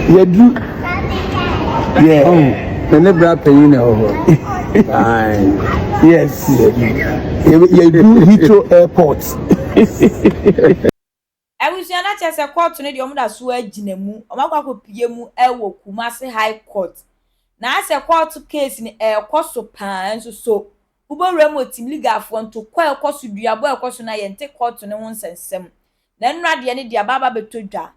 You do. Yeah. The never paying over. Yes. You do Heathrow Airport. Abusuana chese court no de omuda so agina mu omakwa kopie mu ewo Kumasi High Court na ase court case ni ekoso pa enso so ubowura mu tim legal fo nto kwa ekoso duabo ekoso na ye nte court ne ho nsensem na nnura de ne de ababa betodwa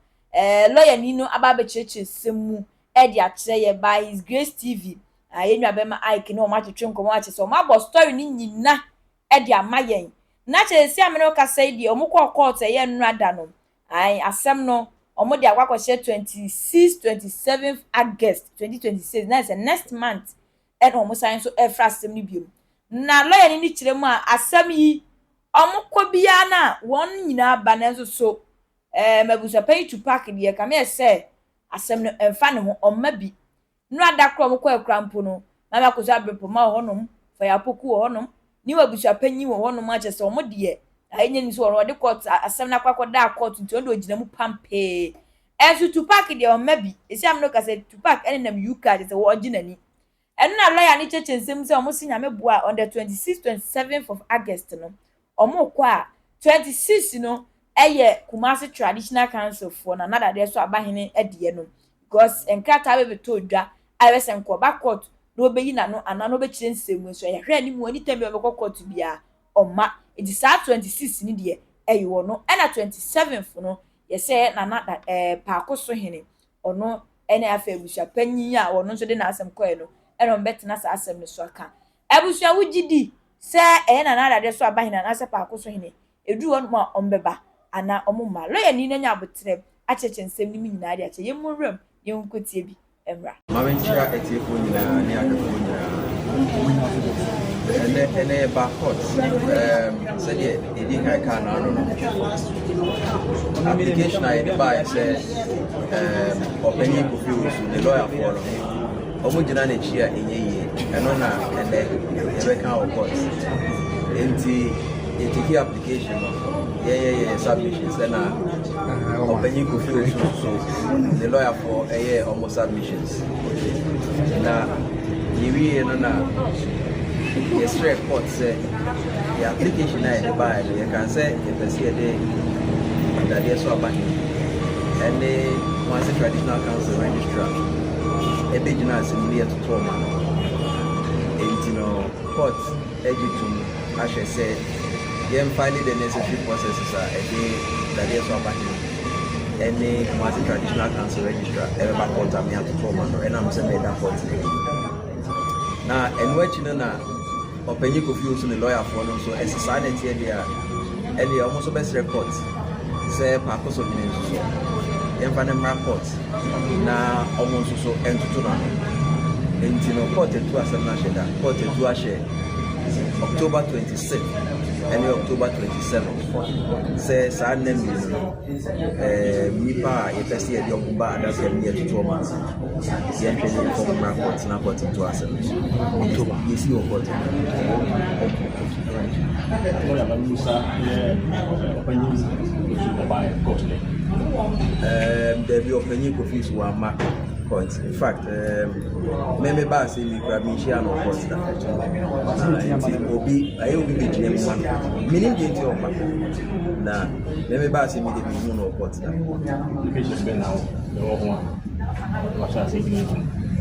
lawyer ni no ababa cheche semu e de akire ye by His Grace TV ayenwa be ma Ike no ma twetwe nkomo ache so ma bo story ni nyina e de amayen na chesi amene o kasa di omukọ court ye nnura da no asem no omo de akwa kwahye 27th August 2026 na is next month and omo sign so efra asem ni biom na lawyer ni kire mu asem yi omukọ bia na won nyina ba na so Abusuapanin to park de ka me say asem no emfa ne ho omma bi nnura da kro omukọ ekrampo no na ba koso abrepo ma honom fa ya poku honom ni Abusuapanin wo honom a chese omo de ayenye ni so ro de court asem na kwakoda court nti ondo ogina mu pampe enso to park de omma bi esi am no ka say to park ene nam yuka de se wo ogina ni eno na lawyer ni cheche nsem se omo sinya meboa on the 27th of August no omo kwa 26 no eye Kumasi Traditional Council for na nada de so abahene edie no because enkrata be beto dwa ayese nkoba court no obeyi na no ana no be kire nsem so ye hwe ni mu ani tembe be court bia oma it is 26 ni de eyo no na 27th no ye say na nada paakoso hene ono ene afa Abusuapanin a ono so de na asem koe no eno betena sa asem no so aka abusua wugidi se na nada de so abahene na ase paakoso hene edu ono ma ombeba ana omuma lawyer ni nanya abotrem acheche nsem ni nyina de ache yemurem yenkotie bi emra mawenchira etiefo nyina ni adofo nyina ene ba court said edi kai ka na no application I dey buy say Opanyin Kofi the lawyer for no omo gina na chia enye eno na ene ebe ka court enti etiki application no submissions na Opanyin Kofi so the lawyer for almost submissions na yiwi no na yes report say the application I buy you can say the person that they so about and the Kumasi Traditional Council registrar a business in near to trauma and court editum as I said then finally the necessary processes are a day that they so about and the Kumasi Traditional Council registrar ever court am near to trauma and I'm saying that court now and what you know Opanyin Kofi so the lawyer for no so as silent here there and they almost best record say paakoso bi nso so yemfa ne report na almost so entutu na enti no court etu asem na sheda court etu ashe October 26 and October 27 say sa nem nipa e pese e di omuba ada se mi etutu o ma ye ntwe for report na court etu asem October yesi o court there be Opanyin Kofi so ama court in fact me ba say me grab me share no court that obi aye obi be gina mu man meaning dey to opa na me ba say me dey be no court that application be now the one what I say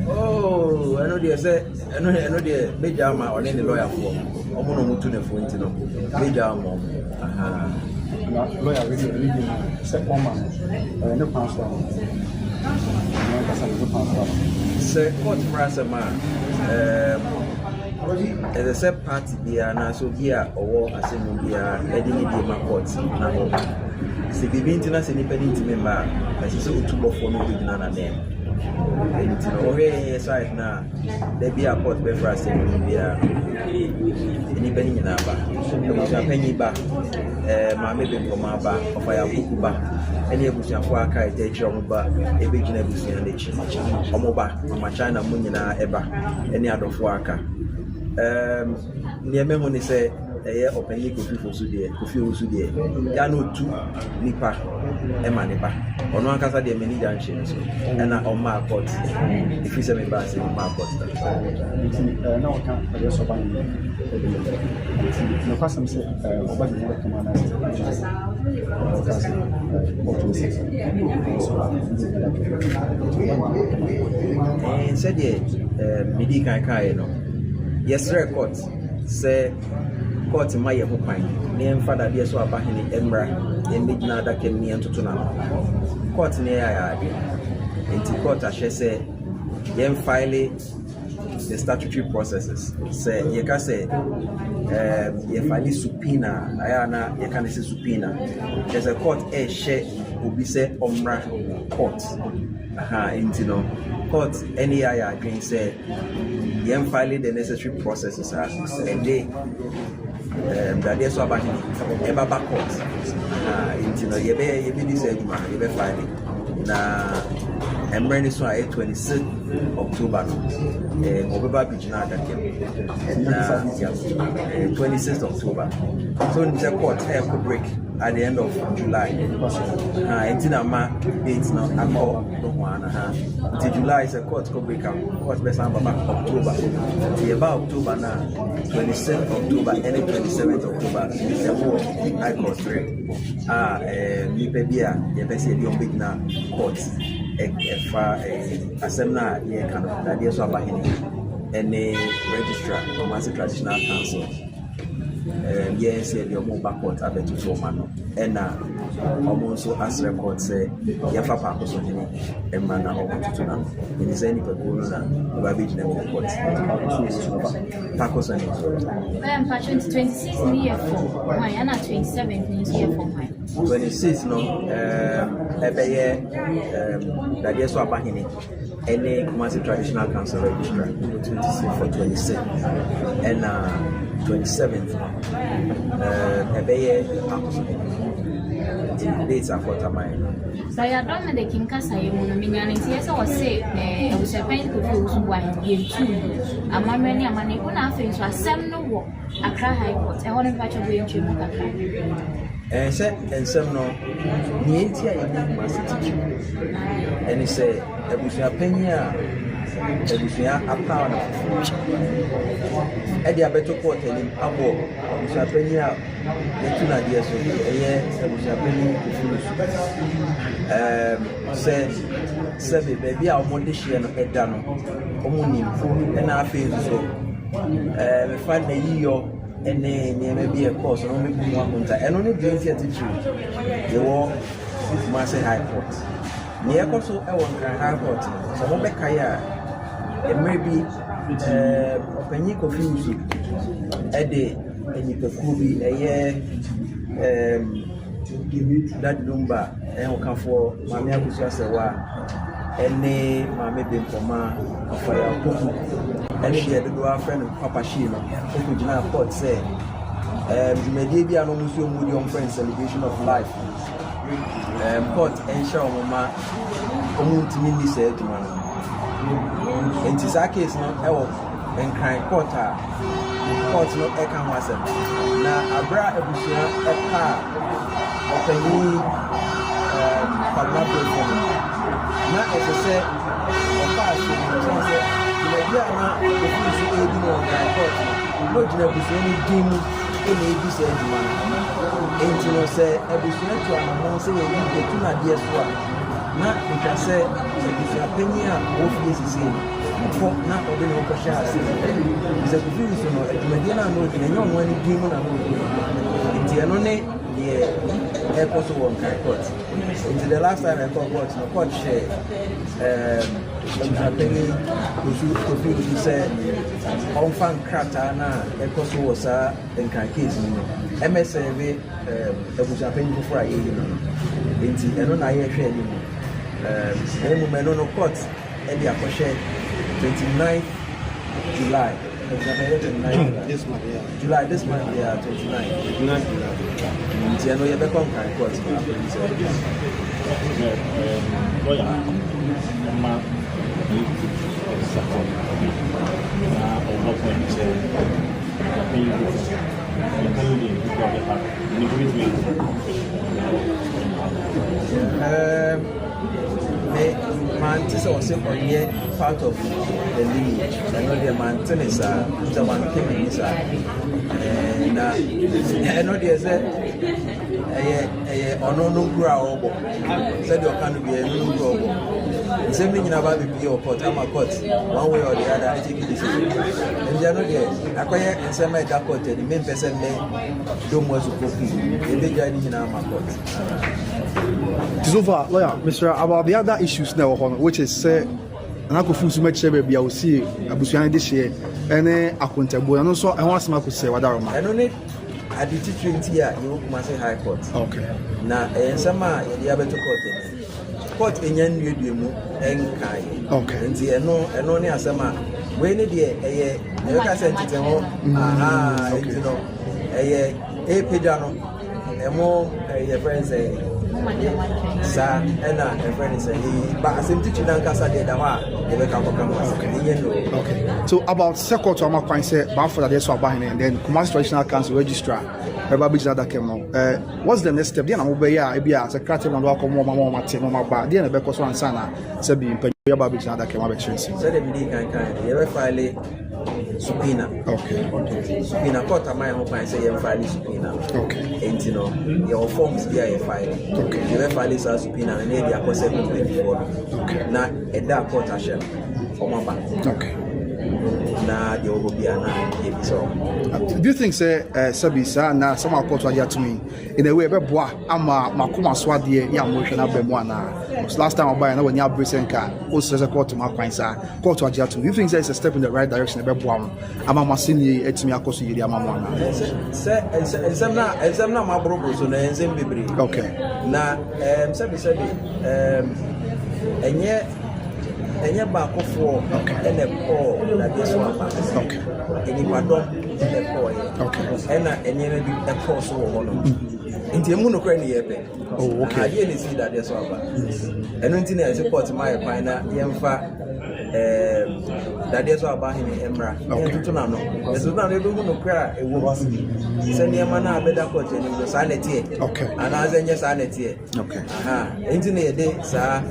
oh I know they say I know they major ma on the lawyer for omo no mutu ne fo ntino major ma lawyer really second man no pastor se court frasema as a set party bia na so bia owo asemu bia edi ni di ma court na ho se bibi ntina se ni pedi ntime ma na se otubo fo no bi na dem enti no we side na there be a court be frasema bia ni pedi nyina ba Abusuapanin ba ma mebe nkoma ba ofa ya buku ba eni Abusuafo aka eje omo ba ebe gina Abusua na chi omo ba ma China mu nyina eba eni adofo aka nieme hu ni se ɔpanyin kofi osu deɛ ya no tu nipa ɛma nipa ɔno ankasa deɛ mani gya nhyɛ no so ɛna ɔmaa court ɛfiri sɛ meba ase ɔmaa court na ɔka ɛyɛ sɔba no kwasɛm sɛ ɔba de no kama na sɛdeɛ medi kan kaeɛ no yɛsrɛ court sɛ court ma yɛ ho kwan na yɛmfa dadeɛ so aba hene mmra yɛmmɛgyina adaka mu ne yɛntoto no court ne yɛayɛ ade nti court ahyɛ sɛ yɛmfile the statutory processes sɛ yɛka sɛ yɛfile subpoena ayɛ na yɛka ne sɛ subpoena kyɛ sɛ court ɛhyɛ obi sɛ ɔmmra court nti no court ɛne yɛayɛ adwen sɛ yɛmfile the necessary processes ɛde dadeɛ so aba hene ɛbaba court nti no yɛbɛdi sɛ adwuma no yɛbɛfile na mmerɛ ne so a 26 October no ɔbɛba bɛgyina adaka mu na 26 October so the court ɛkɔ break at the end of July nti na ma date no akɔ no ho ana nti July is a court kɔ break up court bɛsan baba October nti yɛba October na 26 October ɛne 27 October ɛwɔ high court nipa bi a yɛbɛ sɛ yɛde ɔmbɛgyina court ɛfa asɛm no a yɛka no dadeɛ so aba hene ɛne registrar ɔmase traditional council yɛn sɛ yɛde ɔmo ba court abɛtoto ɔma no ɛna ɔmo nso asrɛ court sɛ yɛfa paako so hene ɛma na ɔmototo na no ɛne sɛ nipakuo no na ɔba bɛgyina mu court paako so hene mpatwo 26 ne yɛ fɔ hwan ana 27 ne nso yɛ fɔ hwan 26 no ɛbɛyɛ dadeɛ so aba hene ɛne Kumasi traditional council registrar 26 for 26 ɛna 27th ɛbɛyɛ akoso dates afɔtaman sɛ yɛadɔm no de kinkasa yɛ mu no menyane nti yɛ sɛ wɔse abusuapanyin kofi wo so wa yɛntu amammerɛ ne amane ko na afei nso asɛm no wɔ Accra High Court ɛhɔ no mpatwo bɔ yɛntwa mu kakra sɛ nsɛm no nea nti a yɛne Kumasi tikyi ɛne sɛ abusuapanyin a abusua apaw na ɛde abɛto court anim abɔ abusuapanyin a yɛtu nadeɛ so ɛyɛ abusuapanyin kofi so sɛ baabi a wɔde hyeɛ no ɛda no wɔn nim ɛna afei nso mefa na yiyɔ ɛne nneɛma bi ɛkɔɔ so na wɔn ebu mu akonta ɛno ne deɛ nti ɛtitiri yɛwɔ Kumasi High Court nea ɛkɔ so ɛwɔ Nkran High Court sɛ wɔn bɛkae a mmerɛ bi ɔpanyin kofi so ɛde nipakuo bi ɛyɛ Dad Lumba ɛhokafoɔ maame Abusuasewa ɛne maame Bempɔma afɔya koko ɛhyɛ dodoɔ afrɛ no Papa Shee no ɔkɔgyina court sɛ dwumadie bi a no musuo mu de ɔmfrɛ celebration of life court ɛnhyɛ ɔmo ma ɔmo ntumi nni saa adwuma no nti saa case no ɛwɔ Nkran court a court no ɛka ho asɛm na abra abusua ɛpa ɔpanyin Kwabena Brefo na ɛsɛ sɛ ɔfa aso no sɛ dwumadi a na ɔfi so ɛdi no Nkran court no ɔgyina abusua no din mu ɛna ɛdi saa adwuma no nti no sɛ abusua tu anammɔn sɛ yɛtu nadeɛ so a na ntwa sɛ abusuapanyin a ɔfie sisi kɔ na ɔde ne ɔkɔhyɛ ase sɛ kofi so no adwumadie no a na ɔgyina ɛnyɛ ɔno ani din mu na nti ɛno ne deɛ ɛkɔ so wɔ Nkran court nti the last time ɛkɔ court no court hyɛ abusuapanyin kofi so sɛ ɔmfa nkrataa no a ɛkɔ so wɔ saa Nkran case no no ɛmɛsɛve abusuapanyin foforɔ a yɛyi no nti ɛno na yɛhwɛ anim ɛmu ɛno no court ɛde akɔhyɛ 29 July this month 29 nti ɛno yɛbɛkɔ Nkran court lawyer ma support na ɔbɔ point sɛ Man, this was part of the lineage. I know the man is the one came in and I know there's no grow said you can be a no grow. Same thing about the PO court, I'm a court, one way or the other, I take a decision. And they are not there. I acquire and send my court, the main person don't want to copy. They be guiding in our court. So far, lawyer, Mr. About the other issues now, which is and I could feel so much baby. I will see Abusuapanin this year, and accountable. And also, I want to say what I don't at the teaching here, you must say high court. Okay. Now, and some are the other court. Court in yan you and Kai. Okay. And the no near summer. When it a can send it you know, a pijano, a more a friend say. Sir, and a friend is but I seem teaching Casa de Dama, okay. So about second to my point, say, Bamford, there's one behind, and then Commerce Traditional Council Registrar, that came out. What's the next step? Then I'm over here, as a creative and welcome more Martin, my bar, then a Becos one sana, Sabi, Babbage, that came out. Said the meeting can ever file subpoena. Okay. Subpoena court of my home and say, file subpoena. Okay. And you know, your forms here, file. Okay. You ever file subpoena and maybe a person before. Okay. Now, at that court action for my bank. Okay. Now, there will be an so. Do you think, say, Sabisa, now some are called to me in a way, but boy, I'm a Makuma Swadi, young motion of Bemoana. Last time I buy another Nya Brisenka, also as a court to my points, called to Ajatu. Do you think there's a step in the right direction? I'm a Massini, Etimiakosi, Yamamana. And some now my brokers on the same baby. Okay. Now, Sabi, and yet. And you're back for and a call that this one. Okay. And you are done in the call. Okay. And you may be a cross over in the monocrane. Oh, okay. I didn't see that this one. And until I support my pina, Yamfa, that is what about him in Emra. Okay. To know. There's not able to cry a woman. Send your man a better coach and the sanity. Okay. And as in your sanity. Okay. Into the day, sir.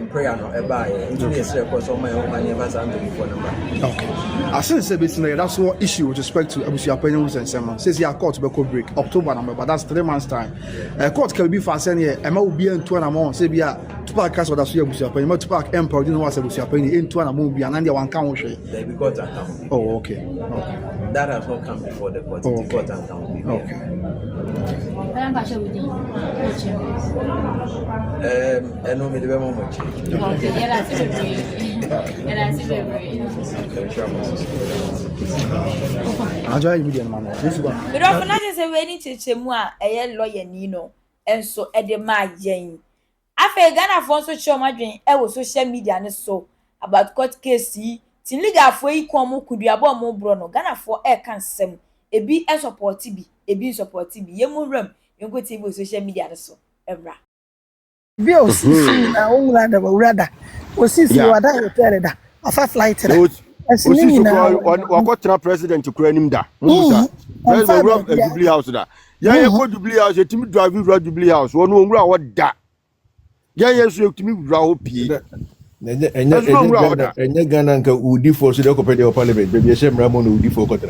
Prayer no buy into the circles on my own and never send before number. Okay. I since that's what issue with respect to Abusuapanin and Seman. Says your court will break October number, but that's 3 months time. Court can be fast and here. Emma will be in 2 months. Say, yeah, to park cast what I see Abusuapanin, to park Emperor didn't want Abusuapanin in 2 months, be an one count. They be got account. Oh, okay. Okay. That has not come before the court. Oh, okay. Okay. And no, me the moment. Okay, yeah, that's it. I join immediately, man. This one. But often I say we need to chemua a lawyer Nino, and so at the my Jane. I feel Ghana for so show my dream. I was social media and so about court case. Tin legal for equal could be about more Bruno. Ghana for air can sem. A be a support be a be support be. Yemu room. You go to social media so. Ebra. Bill, rather, was since you are that a fast flight. Wakotna president to Krenimda. President of Jubilee House. Yeah, go Jubilee House, a team driving road Jubilee House. One won't what that. Yeah, yes, you to me, Raopi. And Ghana would default to the Cooperative Parliament, baby, Shem Ramon would default.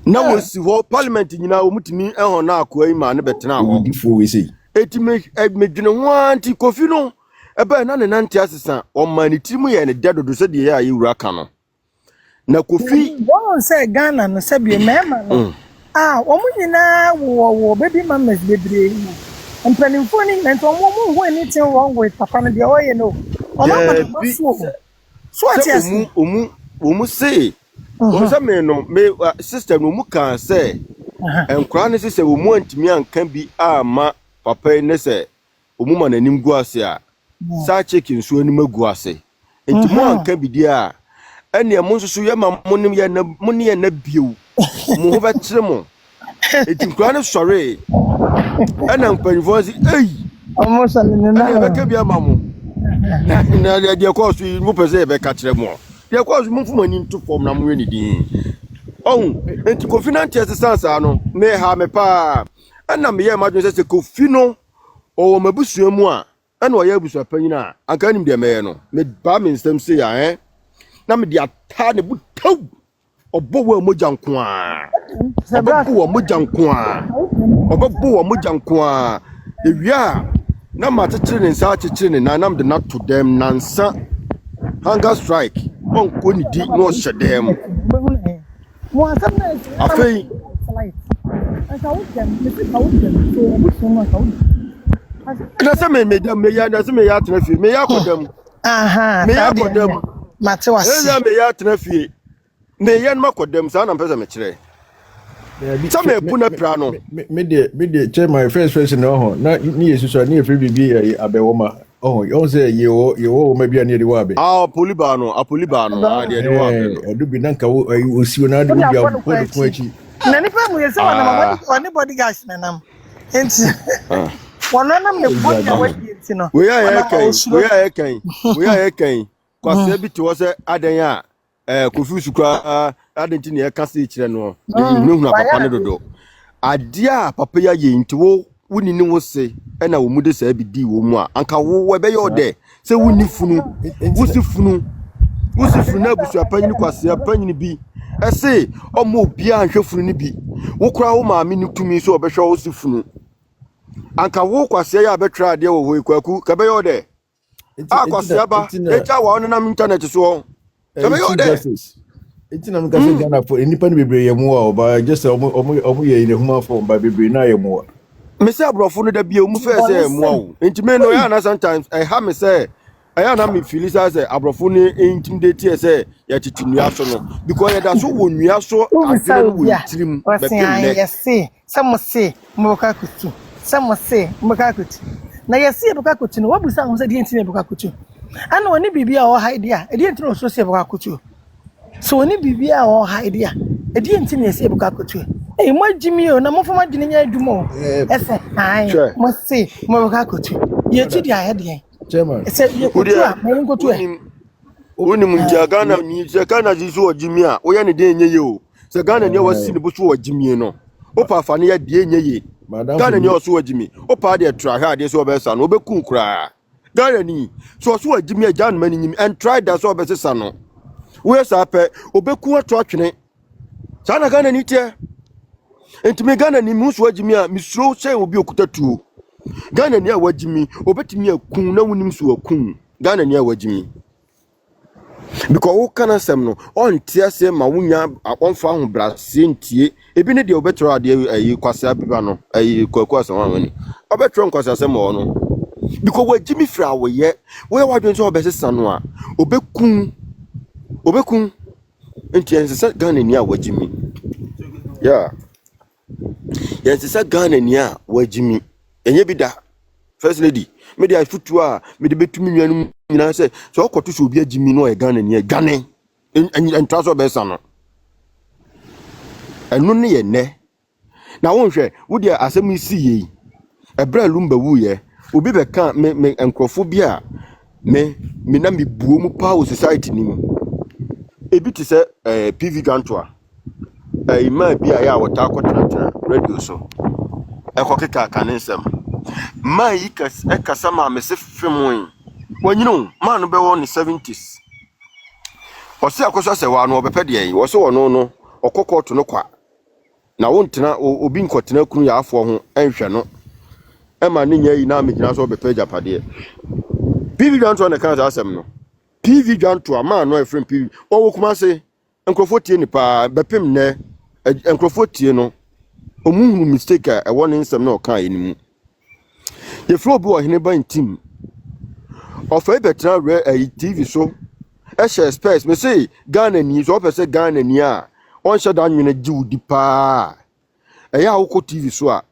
Now, we see what Parliament in our Mutini and on our Quayman, but now before we see. It make one to Cofino, a banana and anti assistant, or Manitimu and a dead of the city here, you rakano. Now, Kofi won't say Ghana and Sabi, mamma. Ah, woman, now, baby, mamma's baby. And planning for and one woman when anything wrong with Papa and the oil, you know. So what yes, Umu say, some may sister Umuka say, and Cranny says a woman to me and can be ma. Papa nese woman and him guasia. Sa chicken so any guase. Into one can be dear. And your monster so your money and a view. Move at Simon. It's in grand sorry. And I'm paying for the almost a can be a mamma. Now, dear course, we move as ever catch them more. Dear course, move money into form. I'm really Oh, enti Kofi na ntia sesansa no me ha me pa ana me ye madwen se Kofi no o mabusua mu a ana oya abusuapanyin a anka nim de me no me ba me nsem se ya na me de ata ne butaw obo wa moja nko a obo wa moja nko a obo wa moja nko a ewia na ma tetere ne nsa tetere ne na nam de na to them nansa hunger strike on ko ni di no hyedem afei na se me ya na se me ya trafie me ya kodam me ya kodam Matewasi me ya trafie me ya ma kodam sa na mpesa me kire some puna prano me de check my first no na ni yesu so ni free bibi abewoma you say you maybe near the wabe apoliba no de wabe odubi nanka wo siwo na de bia ko achi na nipa mu yesa wana mama body gas na nam enti wana nam ne body wadi enti no we are kan kwase bi to se adan a Kofi sukwa adenti ne ka se kire no ehunu papa ne dodo ade a papa ya ye nti wo wuni ni wo se na wo mu de sa bi di wo mu a anka wo be yo de se wuni funu wusi na Abusuapanyin kwase apanyin bi ese omo obia anhwe funu ni bi wo kura wo maami ni tumi so obehwe wo si funu anka wo kwase ya betra ade wo hoi kwaku ka be yo de kwase aba eja wa on na internet so ka be yo de Etina mka se Ghana for nipa ni bebre yemu a ba just omo ye in human form ba bebre na yemu a me say abrofo no da bia mu fe say yemu a enti me no ya na sometimes I ha me say I na me feel say abrofo ni intimidate say ya titunua so no because ya da so wonua so adwene no wo tirim be pem yes some say mboka kutu some say mboka kutu na yes mboka kutu no wabusa ho say de enti mboka kutu ana woni bibia o haide a de enti no so say mboka kutu so woni bibia o haide a de enti no say mboka kutu mo jimi o na mo fama dine nya adwuma ese ai mo say mboka kutu ye ti dia de chairman ese ye kutu a mo kutu woni munja Ghana ni se Ghana zizo ojimi a wo ya ne de enye ye o se Ghana ni wasi ne buso ojimi no opa fa ne ya de enye ye Ghana ni oso ojimi opa de tra ha de so obesa no obekun kura Ghana ni so oso ojimi ajan mani nyim and try that so obesa no we sa pe obekun atwa twene sa na Ghana ni tie entime Ghana ni muso ojimi a misro se obi okutatuo Ghana ni a wajimi obetimi akun na wonim so akun Ghana ni a wajimi because wo kana sem no on tiase ma wunya akonfa ho brase ntie ebi ne de obetro ade ayi kwase abiba no ayi kwaku asama wani obetro nkwase asema wo no because wajimi fra wo ye wo wadwen so obesesa no a obekun ntie nsesa Ghana ni a wajimi yeah nsesa Ghana ni a wajimi enye bida first lady me dey futu a me dey betumi nwanum nyina se so okoto so obi agimi no e Ghana ni e Ghana en traso be sa no enu ne ye ne na won hwe wo dey asem isi yi ebra Lumba wu ye obi be kan me enkrofo bi a me na me buo mu power society ni mu ebi ti se PV Gantoa ima bi a ya wota akotena radio so ekokeka kanensem man ekasa ma me se femu wanyino man no be won 70s o se akoso se wa no obepede yen wo se wono no okokoto no kwa na wontena obi nkotena kunu ya afo ho enhwe no e ma ne nya yi na megina so obepe japade PV Gantoa na kan asem no PV Gantoa man no efrem PV o wo kuma se enkrofo tie ni pa bepem ne enkrofo tie no omuhunu mistake e won nsem na o kan enimu ye flow bi wo hene ban team of a better TV so e share space me say Ghana ni so person Ghana ni a on share dan nwene ji udi pa e ya wo TV so a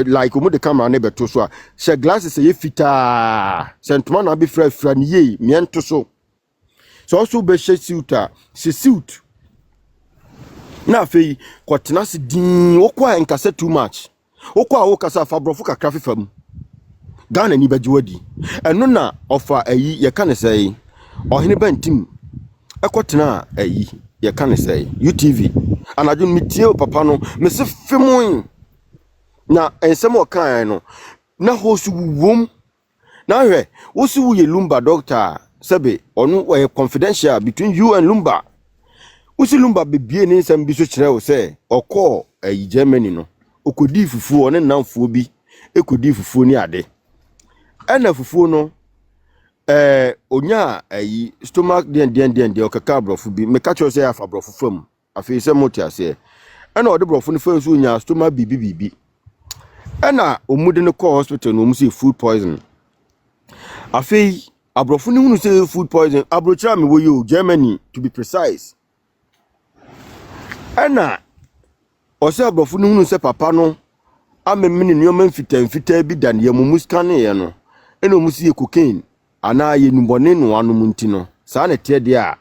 like omo de camera na beto so a share glasses ye fita sentoma na be fra ni ye miento so also be share suit a se suit na fei kwatena se din wo kwa enkasa too much wo kwa wo kasa fa brofo kakra fefam Ghana ni bajiwadi eno na ofa ayi ye kan say ohene bantim ekotena ayi ye kan say UTV anadwo metie papa no me se femoin na ensem o kan no na hosu wom na hwe wo si wo ye Lumba doctor sebe onu we confidential between you and Lumba wo si Lumba bebie ni nsem bi so kire wo se okọ Germany no okodi fufu one namfo bi ekodi fufu ni ade ena fufu no onya stomach den okaka brofu bi me catch say afa brofu fam afi se moti ase ena ode brofu no fa so onya stomach bibi ena omude no call hospital no musi food poison afi abrofu ni hunu say food poison abrochira me wo yo Germany to be precise ena ose abrofu ni hunu say papa no amemini nyoma mfita bi dan ye mumuskan ye no ena musi cocaine ana ye numbone no anu munti no saa na tie de a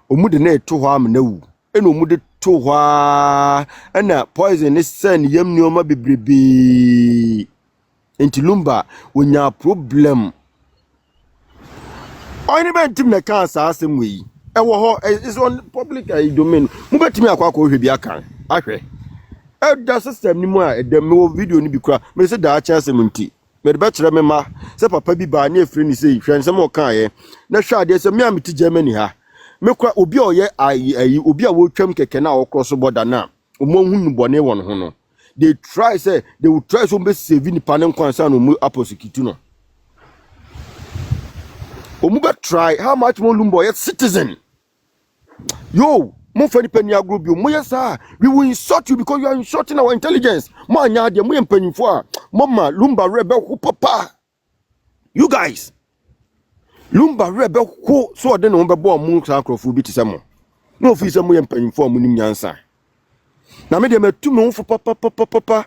omude na eto hɔ am na wu ena omude to hɔ ena poison ni sen yam nyoma bebrebe enti Lumba wonya problem oni be ntim na kan saa asem wi ewo hɔ is on public domain mu betimi akwa hwe bi aka ahwe da system ni mu a edem me video ni bi kura me se da acha asem nti me de bekyere me ma se papa bi ba na efri ni se hwensem o kan ye na hwa ade se me amiti Germany ha me kura obi a oye ayi obi a wo twam keke na wo cross border na omo hunu bone won ho no they will try so be save ni panen kwansa no mu aposiki no omuga try how much more Lumba yet citizen yo mo fani pani agro bi mo yesa we will insult you because you are insulting our intelligence mo anya de mo yempanifo a mama Lumba rebel who papa you guys Lumba rebel who so de no be bo mo sakrofo bi tisemo no fi se mo yempanifo mo nim nyansa na me de metu me ho papa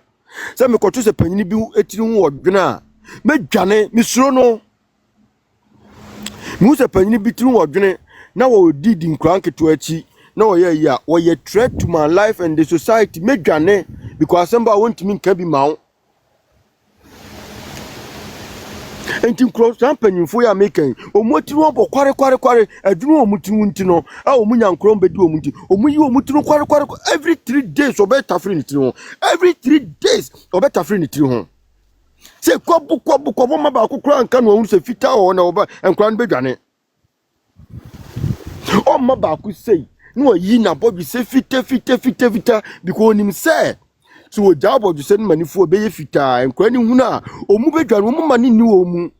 se me koto se panyini bi etiri ho odwena me dwane me suro no Musa panyini bitru wodwene na wo didi nkranketo achi na wo ye ya wo ye threat to my life and the society medwane because somebody want me can be mawo enti nkro sampanyimfo ya meken omotiri wo bo kware adunu omutiri nti no a omunya nkro mbedi omunti omuyi omutiri kware every 3 days obeta free nti no every 3 days obeta free nti ho se kwabu maba akukura nka no se fita ho na oba enkura no bedwane o maba akusei no yi na bobi se fita because onim se so jabo ju se manifo be ye fita enkura ni huna omu bedwane omu mani ni omu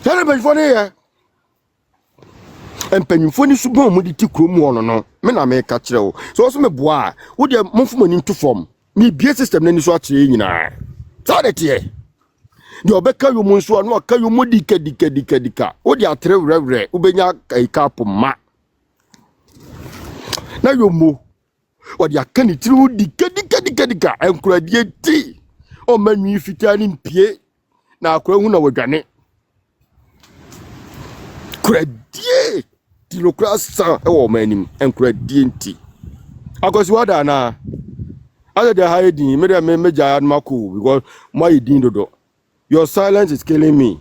tare be fone ye empanyimfo ni subo omu di tikrom wono no me na me ka kire wo so so me boa wo de momfo mani to form mi bie system na ni so akire nyina sadete de obeka yo mu nso no aka yo mu dika o de atre wrewre ubenya cap ma na yo mu o de aka ni tiri dika enkuradie ti o manwi fita ni mpie na akora hu na wadwane kuradie ti lokasa e wo manim enkuradie nti akosi wada na other than hiding, meja admako because my dodo. Your silence is killing me.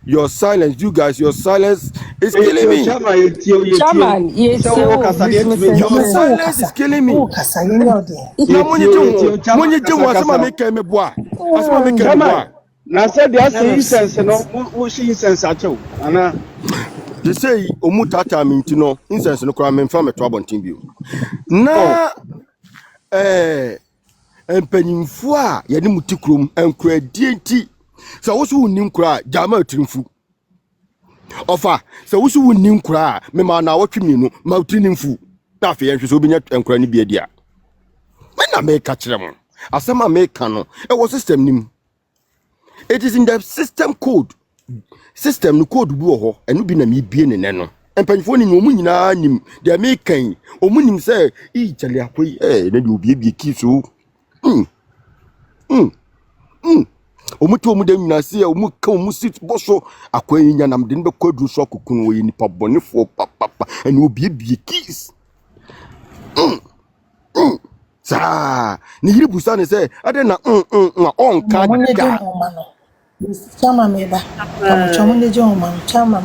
Your silence, you guys, your silence is killing me. Chairman, yes, your silence is killing me. Na said the sense no sense acho ana they say omutata mintino incense no kwa memfa meto abontin bio na empanyimfo a ye ne mutikrom enkuradie nti se wo so wunni nkura jama atrimfu ofa se wo so wunni nkura me ma na wotwemienu ma utrinimfu na afi yenhwe so obinya enkura ni bia dia me na me ka kire mo asema me ka no e wo system nim it is in the system code no code bu ho enu bi na me bie ne ne no empanyimfo ni omu nyina nim de me kan omu nim se I chale akoi na de obiebie kiso omuto omu de nyina se omu ka omu sit boso akoi nya nam de be kwadu so kokunu wo nipa bonefo papa enu obiebie kis sa ni yiri busa ne se ade na on ka da Chama meba. Kamu chomo de joma. Chama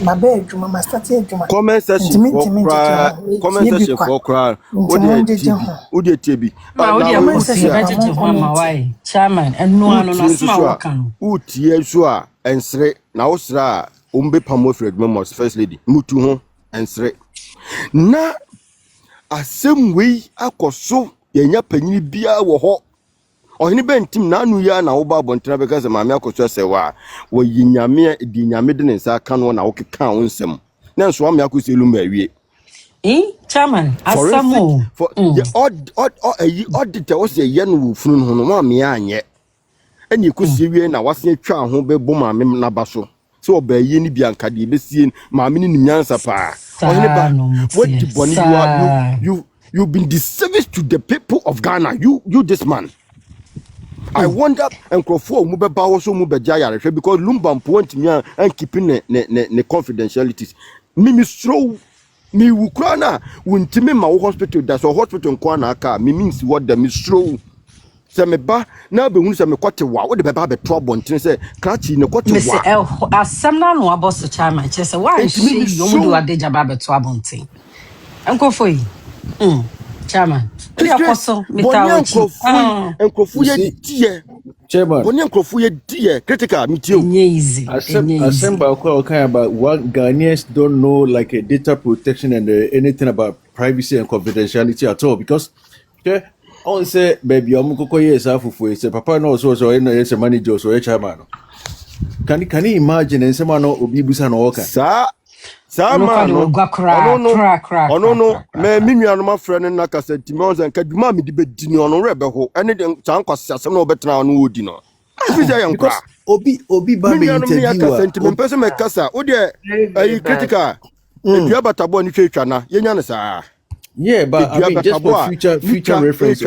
ma bedroom ma start edwuma. Comment section for cry. Comment section for cry. What the TB? Ma wo dia Now ko si budget ho ma why chairman enu anu na sma wo kan. Utie so a ensre na wo sra umbe pamo Fred Memos first lady. Mutu ho ensre. Na asem wei akoso yenya panyini bia wo ho. Ohini bentim na anu ya na wo ba bontena be kase maame akoso sewa wo yinyame di nyame de nsa ka no na wo keka wo nsem. Na nso ame akoso Lumba awie. Chairman asamo for auditor was a yen funu no ma me anye eni ekosi wie na wase atwa ho be bo maame na ba so so obaye ni bia nkade be sie maame ni nyansa pa ohene ba what the boni you've been disservice to the people of Ghana you this man. I wonder enkrofo mu be ba wo so mu be ja yare because Lumba point me and keeping the confidentialities me strow me wukrana wuntime ma wo hospital that's a hospital kwa na aka me means what the mistro se me ba na be hunu se me kwete wa wo de be ba be to abonten se krachi ne kwete wa asem na no aboso chairman che se why she yomu do adeja ba be to abonten enko foi chairman we akoso mitawo enkofu ye die Chairman, boni enkofu ye die critical mitio easy Assemble about what Ghanaians don't know like a data protection and anything about privacy and confidentiality at all because on say baby omukoko yes afufu say papa no so yes manager so chairman. Can you imagine and someone no obi busa no worker Sa man no crack no me nnuanu ma frɛ na kasa timon san kaduma me di bedi no no rebe ho ene de san kwase asem no betena no odi no because obi ba me interview person me kasa wo de ayi critical edua batabo ni twetwa na yenya ne saa yeah but I mean just for future reference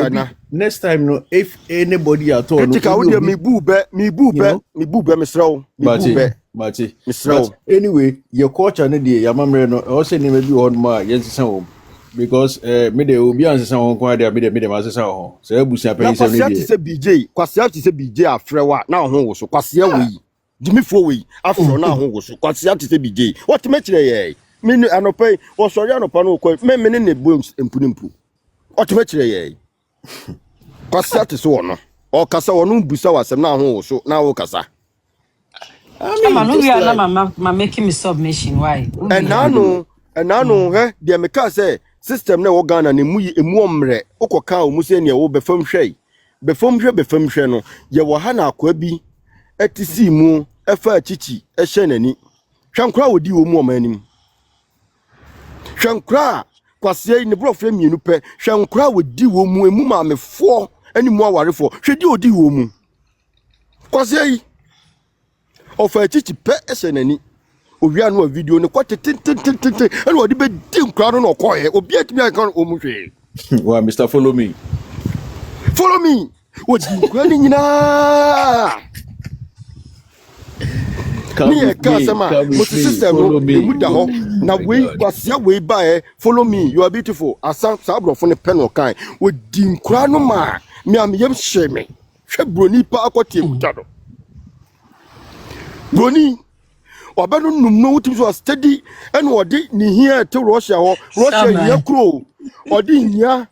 next time no if anybody at all critical wo de me bube mesrew but anyway your culture no dey yamamre no also name bi on ma yes san because me dey obi ansesa won kwa dey me dey masesa ho so abusia pen se no dey kwase ti se BJ afrewa na ho wo so kwase we dimifo we afro na ho wo so kwase ti se BJ what me kire ye me anopai wo sori anopa no ko me ne boom empunimpu what me kire ye kwase ti so no o kasa wonu busa wasem na ho wo so na wo kasa I mean, we are not making me submission. Why? And now, the America say system na Ghana ne mu omre okoka omu se ne wo befam hwe no ye wo ha na akwa bi etisi mu efa achichi ehye nani hwankra wodi wo mu omanim hwankra kwase ne brofre mienu pe hwankra wodi wo mu emu maamefo ani mu awarefo hwedi odi wo mu kwase of a chichi pe esenani owia no video ne kwate tin and what be dim crowd no koye obi atimi aka omu hwe wa Mr follow me what dim crowd nyina ni kasama but system no mu da ho na we kwasia we ba follow me you are beautiful asa sabrofo ne pen okan what dim crowd no ma me am yem sheme hwe broni pa akote mutado Broni obanu numno wutim so steady and wodi ni here to Russia nya kro odi nya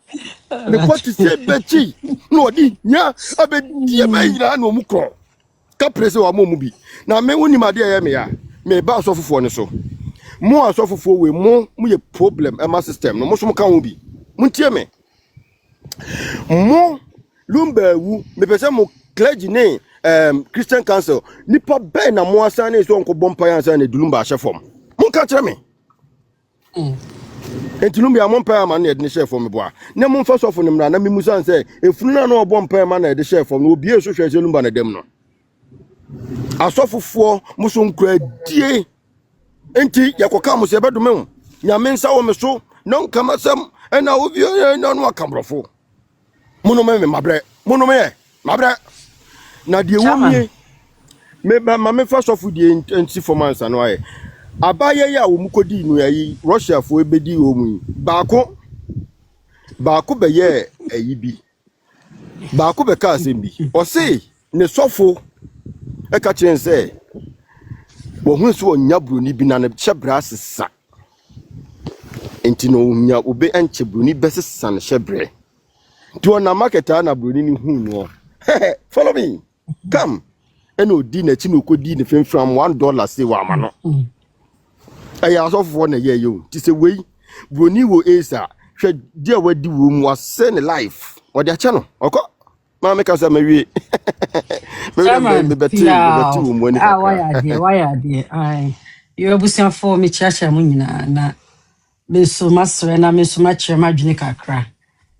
me kwati se bechi no odi nya abedie bayira na omukro ka prese wa mo mu bi na me woni made ya me ya me ba asofofo ne so mo asofofo we mo ye problem e ma system no mo so mo kan wo bi muntie me mo Lumba wu me pese mo clergy ne Christian Council nipa be na mo asane so nko bompa ya asane Lumba ahye mon ka kire me enti Lumba mo mpa ma na e de share fom bo a na mo mfa sofo nimra na mimusan se efunu na no bompa ma na e de share fom no obi eso hwe Lumba na dem no asofofo mo so nkra die enti yakoka mo se bedome nyame nsa wo me so no nkamasem na obi na no akambrofo mono me mabre na die womie me ma first of die enti performance no aye abaye ya wo mukodi no yayi Russia fo ebedi wo mu baako be ye ayi bi baako be ka asem bi o se ne sofo eka chen say wo hu so nya broni bi na ne hyebra sesa enti no nya obe enche broni besesa ne hyebre do na marketer na broni ni hu no follow me come eno di na chi no kodi ne femfram $1 say wa ma no aya asofo na ye yo ti say we broni wo esa hwe dia wadi wo mu ase ne life wo dia che no okọ ma me ka say me wie me beti wo mu ani ah why are there ai you abusian for me chacha mu nyina na me so masre na me so ma chere madwene kakra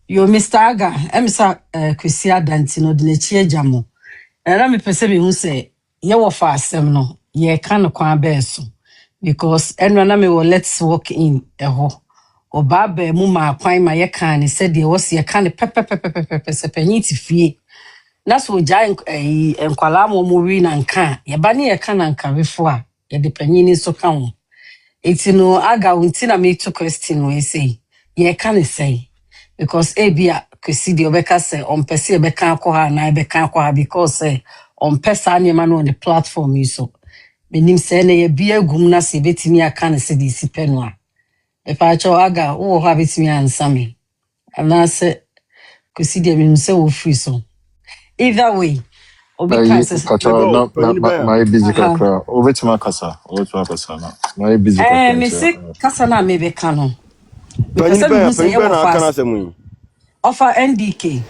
yo Mr. Aga emsa kwesi adanti no de nechi agamo era me pese me hu se ye wo fa asem no ye ka no kwa beso because enra na me wo let's walk in eho obaba mu ma kwan ma ye ka ne se de wo se ye ka ne pepepepepepe se panyi ti fie na so ja enkwala mo wi na nka ye ba ne ye ka na nka befo a ye de panyi ni so ka ho etino Aga unti na me to question we say ye ka ne say because ebia kwesi de obeka say on pese ebeka akwa na ebeka akwa because on pesa anyema no on the platform yi so menim say na ye bia gum na se betimi aka na se de sipenu a e pa cho Aga wo ha betimi ansa me ana se kwesi de menim say wo free so either way obi kan say mebo my busy kakra. Obetima kasa na. My busy kakra. me say kasa na me be kan no me panyi pese me hu say ye ba wo na aka na fast asem offer NDK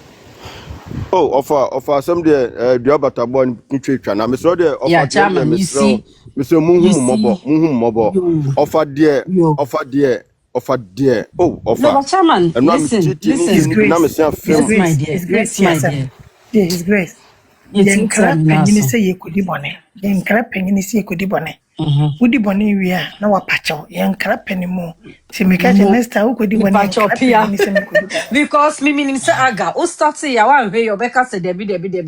oh offer some there duabata born ntwetwa na mesro there yeah offer there chairman you see mesro muhu mobo offer there oh no offer but chairman and I'm listen His na me Grace, say His film yes my Grace, dear His Grace, yes my yes, dear yeah, His Grace. it's Yankra me now penyin so sɛ yɛkɔdi bɔne yɛnkra penyin sɛ yɛkɔdi bɔne mhm wodi bɔne wie a na wapakyɛw yɛnkra pɛne mu nti meka kyɛ mo next time wokɔdi me bɔne pa yɛnkra chopia penyin sɛ mekɔdi bɔne because me minim say Aga o start ya wan hwe your beka say debi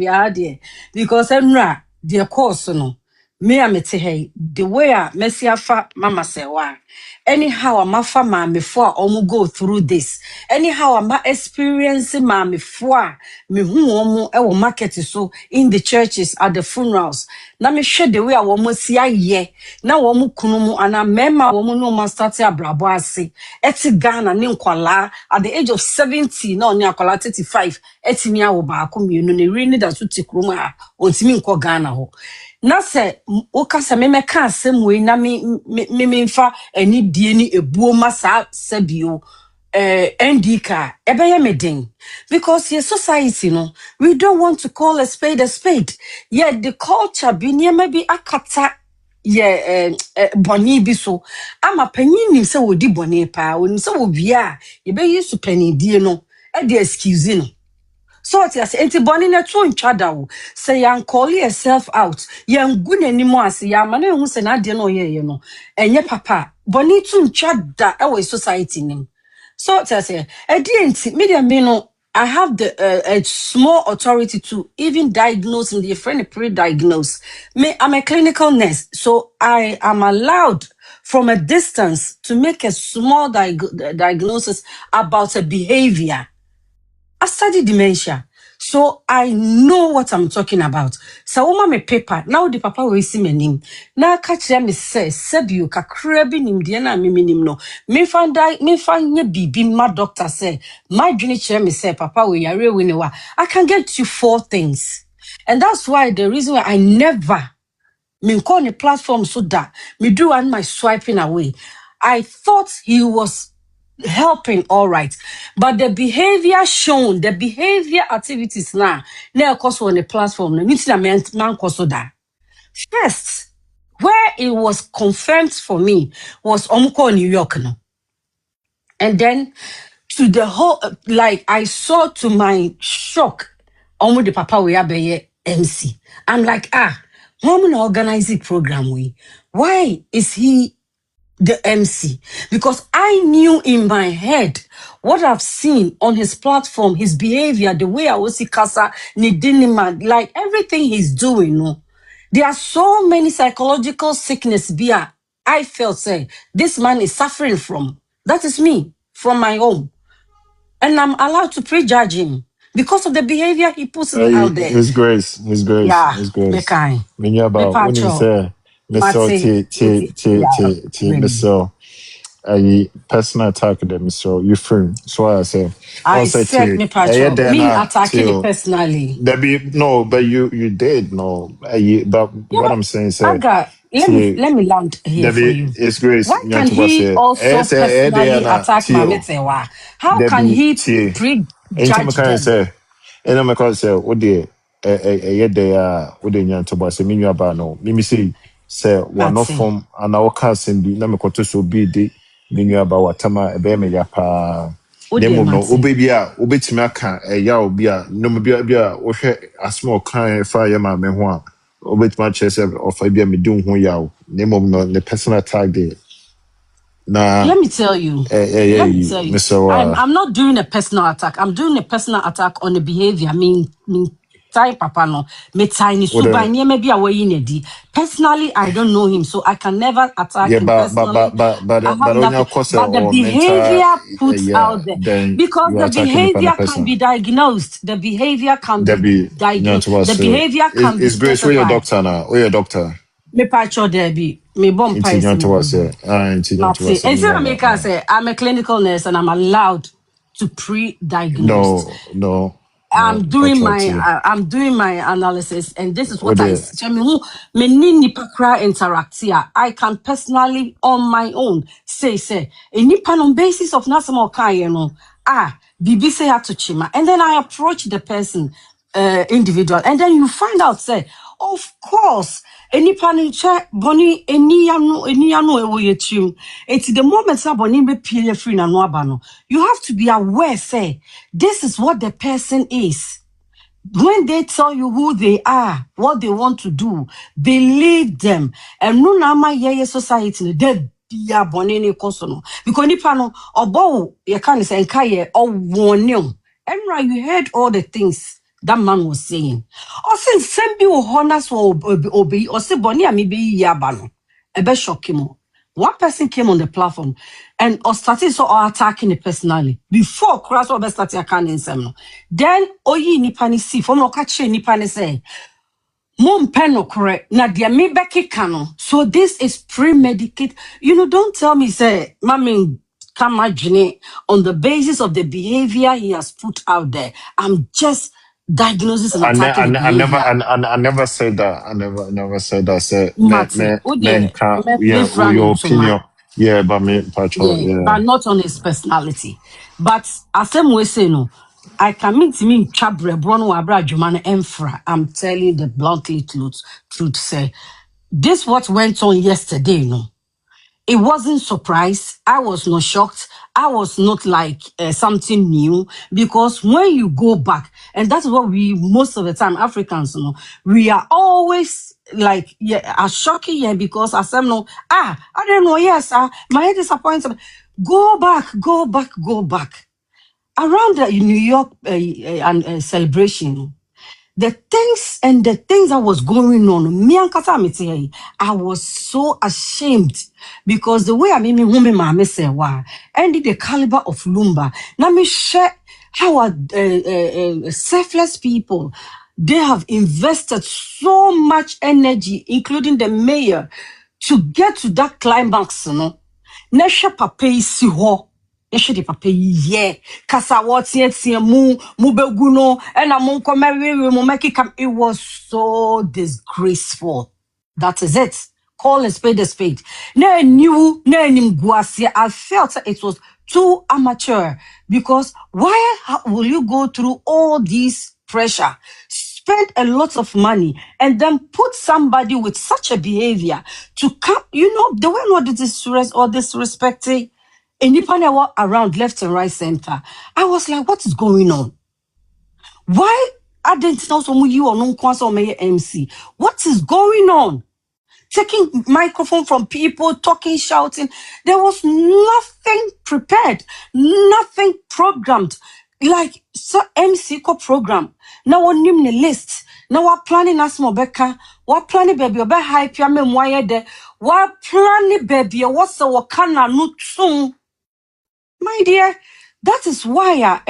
a there because enra the course no me a mete hey the way a Messi afa mama say wa anyhow am afa ma me fo a omo go through this anyhow am experience ma me fo a me hu omo e wo market so in the churches at the funerals na me hwe the way a wo mo si aye na wo mo kunu mu ana mema wo mo no ma start abrabo ase eti Ghana ne nkwala at the age of 70 na oni akwala 35 eti mi awo ba ko mienu ne ri ni da so ti krom a ontimi nko Ghana ho na se o ka se me meka asem we na me mfa ani die ni ebuo ma sa sabio ndika ebeye meden because your society no we don't want to call a spade yet the culture bi niema bi akata ye boni bi so ama panyin nim se wodi boni pa onim se wo bia ye be yesu panidie no e de excuse no so what you say enti boni na to ntwada wo say yan call yourself out yan gu nanimo ase ya ma na hu se na de no ye no enye papa boni to ntwada e wo society nim so what you say e di enti media me no I have the a small authority to even diagnose in the friend pre-diagnose. Me, I'm a clinical nurse, so I am allowed from a distance to make a small diagnosis about a behavior. I study dementia, so I know what I'm talking about. So, woman, me paper now. The papa will see my name. Now, catch them. Me say, "Sebiu kakra bi nim de na me nim no. Me find nye bibi. My doctor say, my journey chair me say, papa we yare we ne wa. I can get you 4 things, and that's why the reason why I never me call the platform so that me do and my swiping away. I thought he was helping all right, but the behavior shown, the behavior activities now of course on the platform man that first where it was confirmed for me was New York no. And then to the whole like I saw to my shock the papa we have MC. I'm like woman organizing program why is he the MC? Because I knew in my head what I've seen on his platform, his behavior, the way I was see Casa, Nidinima, like everything he's doing. No, there are so many psychological sickness. I felt say this man is suffering from. That is me from my own, and I'm allowed to prejudge him because of the behavior he puts out there. His grace, His grace, Yeah, His me grace. kind. Me know Me about when you patcho. say Mr. Mate, yeah, really. Mr. Personal attack them, so you free. So I say, I also said me yeah, patcho. then Me attacking it till personally. there be no, but you did no, but Yeah, what but I'm saying say, Aga, till let me land here there for be you. it's grace. Why You can want to he say, also there personally na attack till Mametewa? How there can be he till. Anytime I prejudge can them? say, and I'm going to say, what the a day, what the young to boss, a menu about no, let me see, say, one That's off it. from an our cousin be, no, me so be the menu about what tama, a bear me yapa. Oh dear, Name of no, Mate. Obebia, Obetimaka, a yaw beer, no, maybe or a small kind fire, my me one. Obet my chest of a beer me doing who yaw. Name of no, the personal tag there. Nah, Let me tell you. Let me tell you. Mr. I'm not doing a personal attack. I'm doing a personal attack on the behavior. I mean, tie papa no. Me tiny What suba maybe away in personally, I don't know him, so I can never attack Yeah, him personally. I have but on your nothing. course But the or mental, behavior puts yeah, out there then because you are the attacking the kind behavior of can be person. diagnosed. The behavior can There be be, you know, diagnosed. to The us, behavior can be it's grace. Where your specified. doctor now? Where your doctor? Me patcho there be me bomb Into you pies know, in to us, the into you to Matty. us, And so I say I'm a clinical nurse and I'm allowed to pre-diagnose. Patrol to I'm doing my analysis, and this is what what I the see. Me ni nipa kra interact here. I can personally on my own say a nipa on basis of nasamo kaya no bibi say to chima, and then I approach the person individual, and then you find out say of course enipa ni che boni eniano ewo yechim. It's the moment sa boni be pile free na no aba no. You have to be aware say this is what the person is. When they tell you who they are, what they want to do, believe them. And no nama ye society they ya bonini kosono. Because nipa no obo ye can say nkaye or warning. And right, you heard all the things that man was saying. Or since send be honest or obey or say boni ami be yabano. Ebe shock him. One person came on the platform and or started so or attacking the personally before cross over started attacking him. Then oyi nipa ni si from no catch nipa ni say mom pen no correct na dia me beki kano. So this is premedicated. You know, don't tell me say mommy come on the basis of the behavior he has put out there. I'm just diagnosis and attacking the behavior. I never said that. I never said that. Say, Mate, men can't, me yeah, or frano your to my opinion, yeah, but me, patrol, yeah, but yeah. not on his personality. But as we say no, I can meet me chabre brono abra jumane enfra. I'm telling you the bluntly truth say. This what went on yesterday, no. It wasn't surprised. I was not shocked. I was not like something new because when you go back, and that's what we most of the time Africans, you know, we are always like are shocking here because I said no, I don't know, yes, my disappointment. Go back, go back, go back. Around the New York and celebration, the things that was going on, me and Kata Mete, I was so ashamed because the way I made me woman mama say wow, and the caliber of Lumba. Now me share how are selfless people. They have invested so much energy, including the mayor, to get to that climax, you know. Nesha papa isi ho. Nesha di papa ye. Kasa wotie mu begu no. Ena mu nkomewe mu mekika. It was so disgraceful. That is it. Call a spade a spade. Na new na guasia. I felt that it was too amateur because why will you go through all this pressure? Spend a lot of money and then put somebody with such a behavior to come, you know, the way not disrespecting anybody around left and right center. I was like, what is going on? Why I didn't know some you or no MC? What is going on? Taking microphone from people, talking, shouting. There was nothing prepared, nothing programmed. Like so MC ko program. Now we're the list. Now we're planning as Mobeka. We're planning baby. We're hype ya me mwaye de. We're planning baby. What's the wakana no soon. My dear, That is why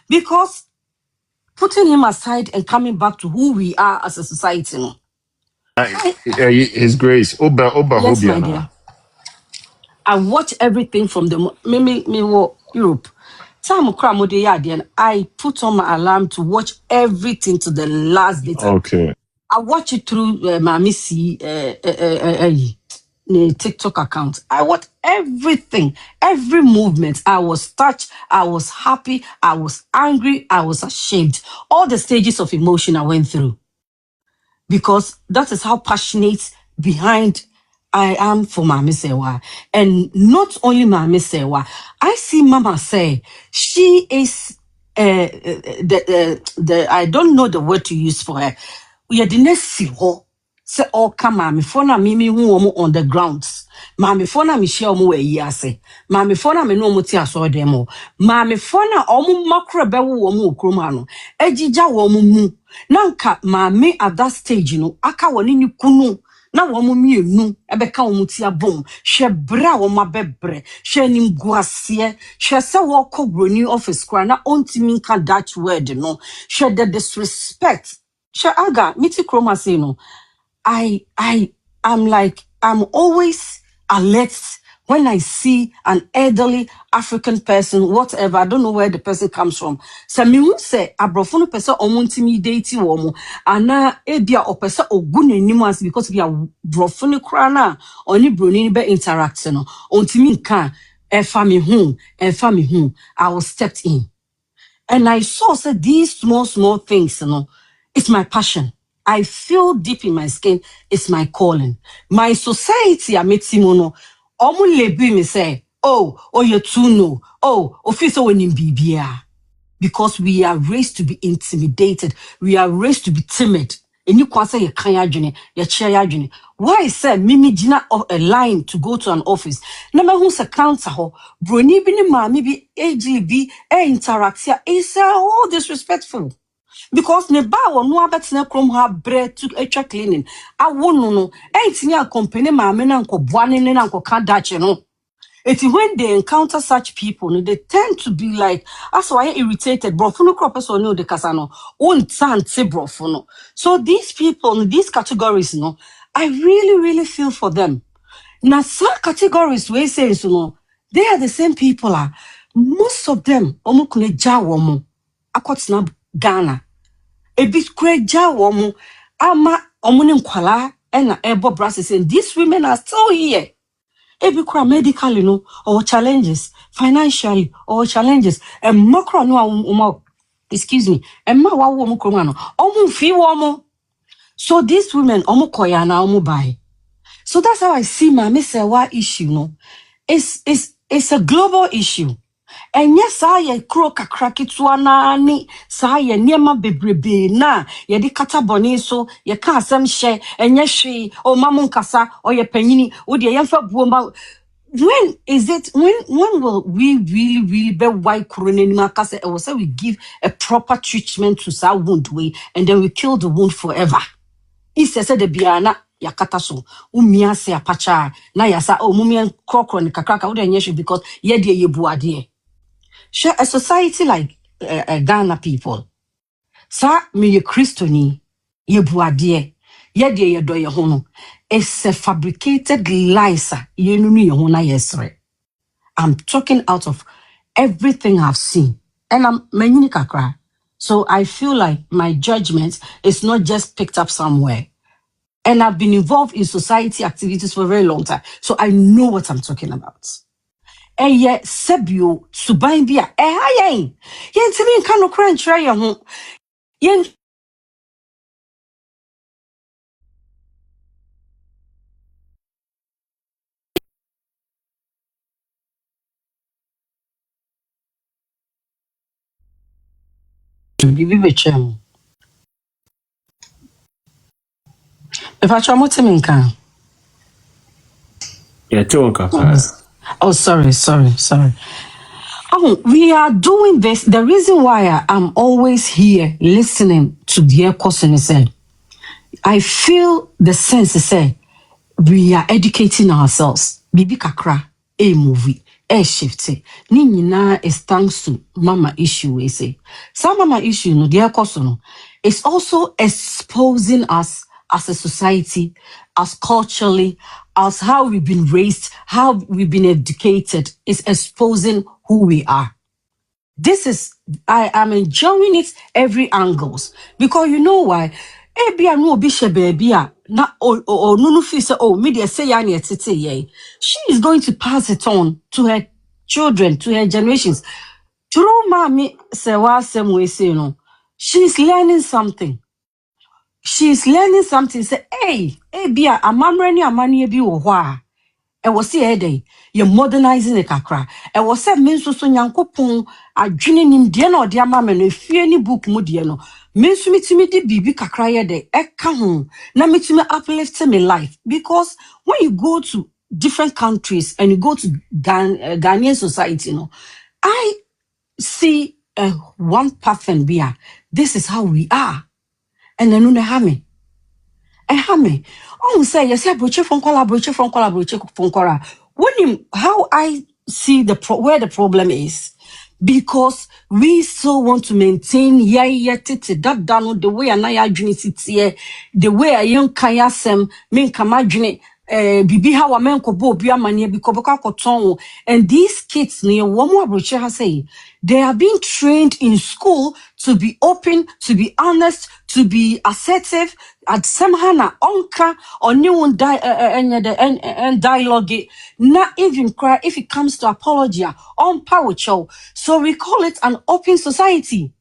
because putting him aside and coming back to who we are as a society. No? His Grace, Oba Yes, my Hobiana. dear. I watch everything from the me Europe. Time I put on my alarm to watch everything to the last detail. Okay. I watch it through my Missy TikTok account. I watch everything, every movement. I was touched, I was happy, I was angry, I was ashamed. All the stages of emotion I went through. Because that is how passionate behind I am for Mama Sewa. And not only Mama Sewa, I see Mama say she is the I don't know the word to use for her. We are the next see her. Say all come Mami for na mimi who on the grounds. Mami for na Michelle mo e yase. Mami for na me no mo ti aso demo. Mami for na omu makro bewo wo mo okroma no. Ejija wo mo mu. Nanka mami at that stage no aka woni ni kunu na wo mo mienu ebeka wo muti abom hwe bra wo mabebre hwe nim guase hwe se wo kobroni office kra na ontimi nka that word no hwe the disrespect hwe aga miti kroma say no I'm like, I'm always alert when I see an elderly African person, whatever. I don't know where the person comes from. So me who say abrofo person omuntimidate womo ana ebia opesa ogun animals because we are brofo no kra na oni broni be interact no ontimi nka efa me hu I was stepped in. And I saw these small things, it's my passion. I feel deep in my skin, it's my calling. My society, I met Simono, omu lebi me say, oh, you too know, officer when in BBA. Because we are raised to be intimidated, we are raised to be timid. And you can say you can't you chair. Why say Mimi Gina a line to go to an office? Number who's a counter ho, Bruni bini ma maybe AGB interaction is all disrespectful. Because ne ba wo no abetina krom ha bre to etwa cleaning. A wo no entini accompany ma me na nkoboane ne na nkoka dache no. It's when they encounter such people, they tend to be like, that's why I irritated. Brofuno croppers or no de casano, on say brofuno. So these people, these categories, I really feel for them. Now, some categories we say, they are the same people. Most of them, omukune jawomo, akotsna Ghana. A bit great jawomo, ama omunim kwala, and ebo brasses, and these women are still here. Every medically, or challenges, financially, or challenges, and macro no, excuse me, and ma wa woman cromano, fi womo. So these women, koya na buy. So that's how I see my Miss issue, It's a global issue. And yes, I croak a crackitwana ni say niema bebrebe na ye de kata boni so ye ka asem hye enye hwe o mamun kasa o ye panyini wo de yemfa buoma. When is it when will we really be white corona kasa e say we give a proper treatment to that wound way and then we kill the wound forever. Is said the biana yakata so umia se apacha na yasa o mumia krokro ni kakraka wo de enye hwe because ye de ye buade. Share a society like Ghana people. Sa me ye Christoni, ye buadie, ye de ye do ye hono. It's a fabricated lies, ye nunu ye hona yesre. I'm talking out of everything I've seen. And I'm menyini kakra. So I feel like my judgment is not just picked up somewhere. And I've been involved in society activities for a very long time. So I know what I'm talking about. Eye sebio suban bia hayen yentimi nka no kra nkyerɛ ye ho yen bibi betwem if I try motimi nka Yeah, Tonka. oh sorry. Oh, we are doing this. The reason why I'm always here listening to the question is I feel the sense is we are educating ourselves. Bibi kakra, a movie, shifty. Ni nyina is thanks to mama issue we say. Some mama issue no dear no. It's also exposing us as a society, as culturally, as how we've been raised, how we've been educated. It's exposing who we are. This is, I am enjoying it every angles because you know why? Ebia no obi she baby a na o no feel say oh me dey say ya na tete ye. She is going to pass it on to her children, to her generations. Through mommy say wa sem we say no. She's learning something. She's learning something. Say hey, ebia amamre ni amani bi wo ho a. E was say day you modernizing the kakra. E was say men so nyankopon adwene nim de na ode ama me no fie ni book mu de no. Men so mitimi de bibi kakra ye de e ka ho na mitimi uplift my life because when you go to different countries and you go to Ghanaian society no, I see one pattern here. This is how we are. And then no me. Oh, say yes, broche from kola. When how I see where the problem is, because we so want to maintain that down the way and I here, the way I young kayasem, men kamajine, bibi how a man ko bo bia mania bikoboka koton, and these kids near one more broche has say they are being trained in school to be open, to be honest, to be assertive. At somehow onka or new and dialogue not even cry if it comes to apology on power show. So we call it an open society.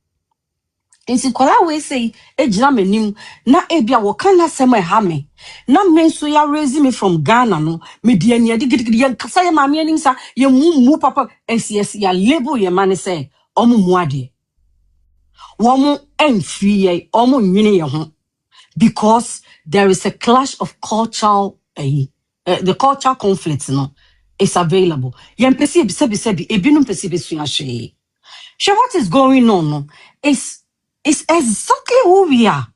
In Sikola we say ejina menim na ebia wakana sema hame na menso ya raise me from Ghana no me de ania digidi yan kasa ya mame anim sa ye mu papa ncs ya label ye man say omo muade womo emfie ye omo nwene ye ho because there is a clash of cultural the cultural conflicts no is available. Yen pesi sebi ebinum pesi besu ahwe. Sure, what is going on no is exactly who we are.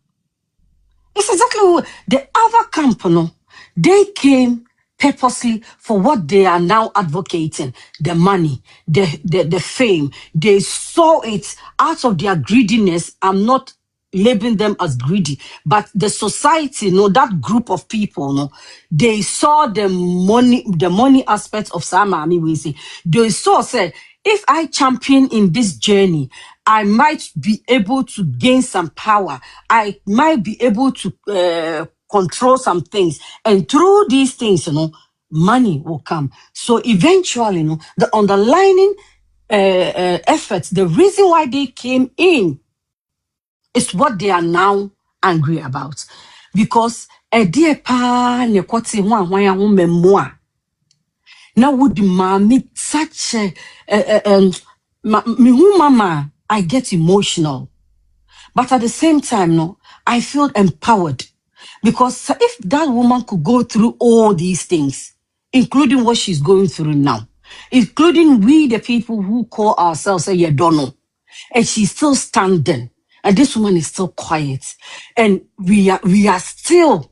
It's exactly who the other camp no, they came purposely for what they are now advocating, the money, the fame. They saw it out of their greediness. I'm not labeling them as greedy, but the society, that group of people, they saw the money aspect of Samami Wisi. They saw, said, if I champion in this journey, I might be able to gain some power. I might be able to control some things. And through these things, money will come. So eventually, the underlying efforts, the reason why they came in is what they are now angry about. Because a dear pa ne kwati wan memoir. Now would mommy such mama, I get emotional. But at the same time, I feel empowered. Because if that woman could go through all these things, including what she's going through now, including we, the people who call ourselves a Yedono, and she's still standing, and this woman is still quiet, and we are still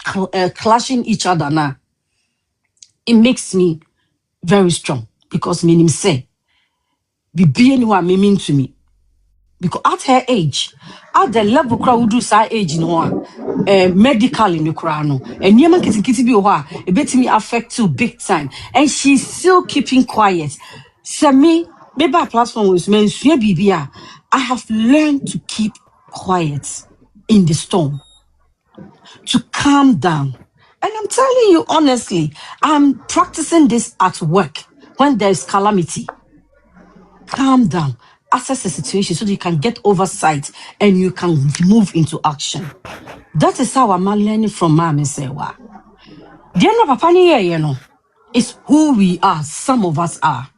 clashing each other now. It makes me very strong because meaning say, be anyone meaning to me. Because at her age, at the level crowd do say age no medical in the crano, and Yaman kitty be it bet me affect you big time, and she's still keeping quiet. So me, maybe our platform was meant to I have learned to keep quiet in the storm, to calm down. And I'm telling you honestly, I'm practicing this at work when there's calamity. Calm down, assess the situation so that you can get oversight and you can move into action. That is how I'm learning from Mama Sewa. The end of Papa Niye, is who we are, some of us are.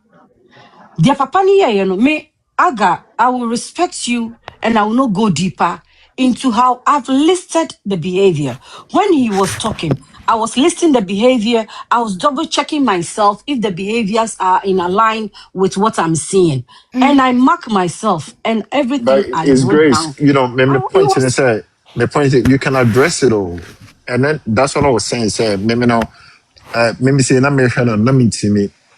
The Papa Niye, me, Aga, I will respect you and I will not go deeper into how I've listed the behavior. When he was talking, I was listing the behavior. I was double checking myself if the behaviors are in line with what I'm seeing. And I mark myself and everything But I it's wrote grace, down. the point is that the point is you can address it all. And then that's what I was saying, maybe now, maybe say, let me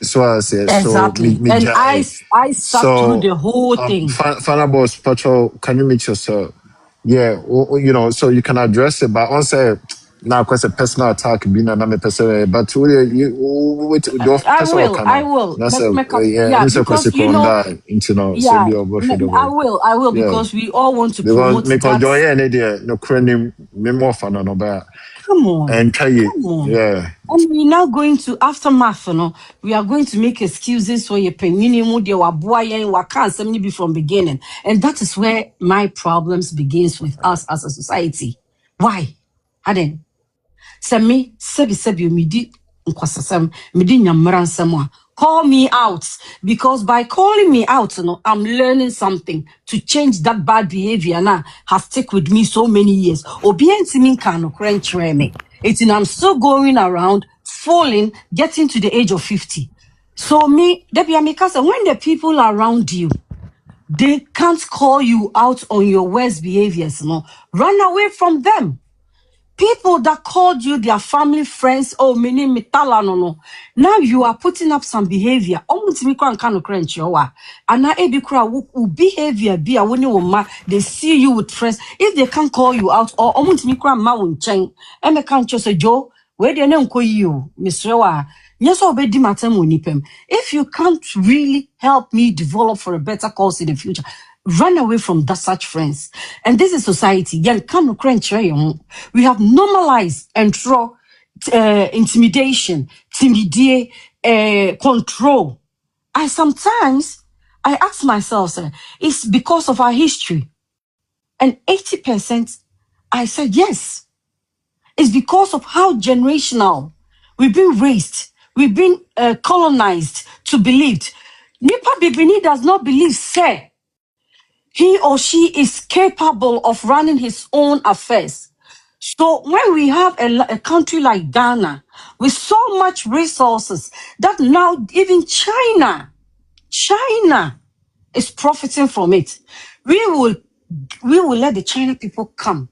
So I say, so Exactly. me And jai. I sat through So the whole thing. final boss patrol, can you meet yourself? Yeah, you know, so you can address it, but on say now quite a personal attack being a person, but you with the personal I can will. that's a yeah, Yeah, and it's a because question you from know, that into no say yeah, be over for the way. I will, Yeah. because we all want to Because promote me cause that. joy any there no craning me more fun no bad Come on, and try it. come on. Yeah. And we're now going to aftermath, you know. We are going to make excuses for your penini mudi wa boy and wa can't be from beginning. And that is where my problems begins with us as a society. Why? Aden. Sɛ me sɛbi medi nkwasasɛm medi nyamera nsɛm a call me out, because by calling me out, you know, I'm learning something to change that bad behavior now has stick with me so many years. Obi ntimi nka no kora nkyerɛ me. I'm still going around falling, getting to the age of 50. So me, Debbie Amikasa, when the people around you, they can't call you out on your worst behaviors, no, run away from them. People that called you their family, friends, oh, mini mitala no no. Now you are putting up some behavior. Almost me kwan kano crunch yowa. And now ebi kura behavior be a woni woma. They see you with friends. If they can't call you out, or almost me kura ma wuncheng. Eme can't just say Joe. Where they name call you, Miss Rewa. Yes, obedi matem nipem. If you can't really help me develop for a better cause in the future, run away from that such friends. And this is society. We have normalized and throw intimidation, control. I ask myself, sir, it's because of our history. And 80%, I said yes. It's because of how generational we've been raised, we've been colonized to believe. Nipa Bibini does not believe, say, he or she is capable of running his own affairs. So when we have a country like Ghana with so much resources that now even China is profiting from it, we will let the China people come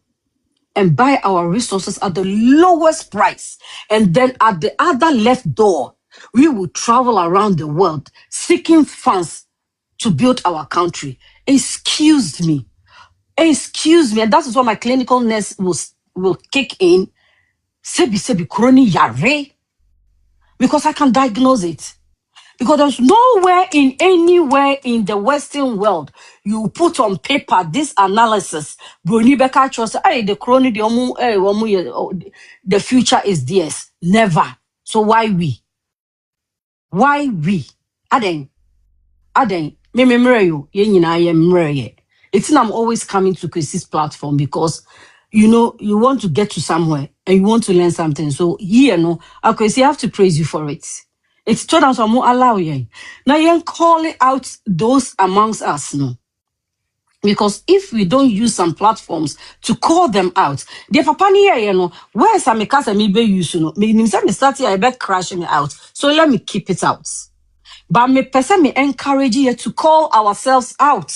and buy our resources at the lowest price. And then at the other left door, we will travel around the world seeking funds to build our country. Excuse me. And that is why my clinical nurse will kick in. Sebi kroni yare. Because I can diagnose it. Because there's anywhere in the Western world you put on paper this analysis. Bruni Beka trust, hey, the chronic, the future is theirs. Never. So why we? Why we? Aden, me you, it's I'm always coming to Chrissy's platform because you know you want to get to somewhere and you want to learn something. So here, no, okay, so I have to praise you for it. It's told us I'm allow you. Now you're calling out those amongst us, no. Because if we don't use some platforms to call them out, the papa here, you know, where's some casa me be use, no, me start here, I bet crashing out. So let me keep it out. But me person me encourage you to call ourselves out.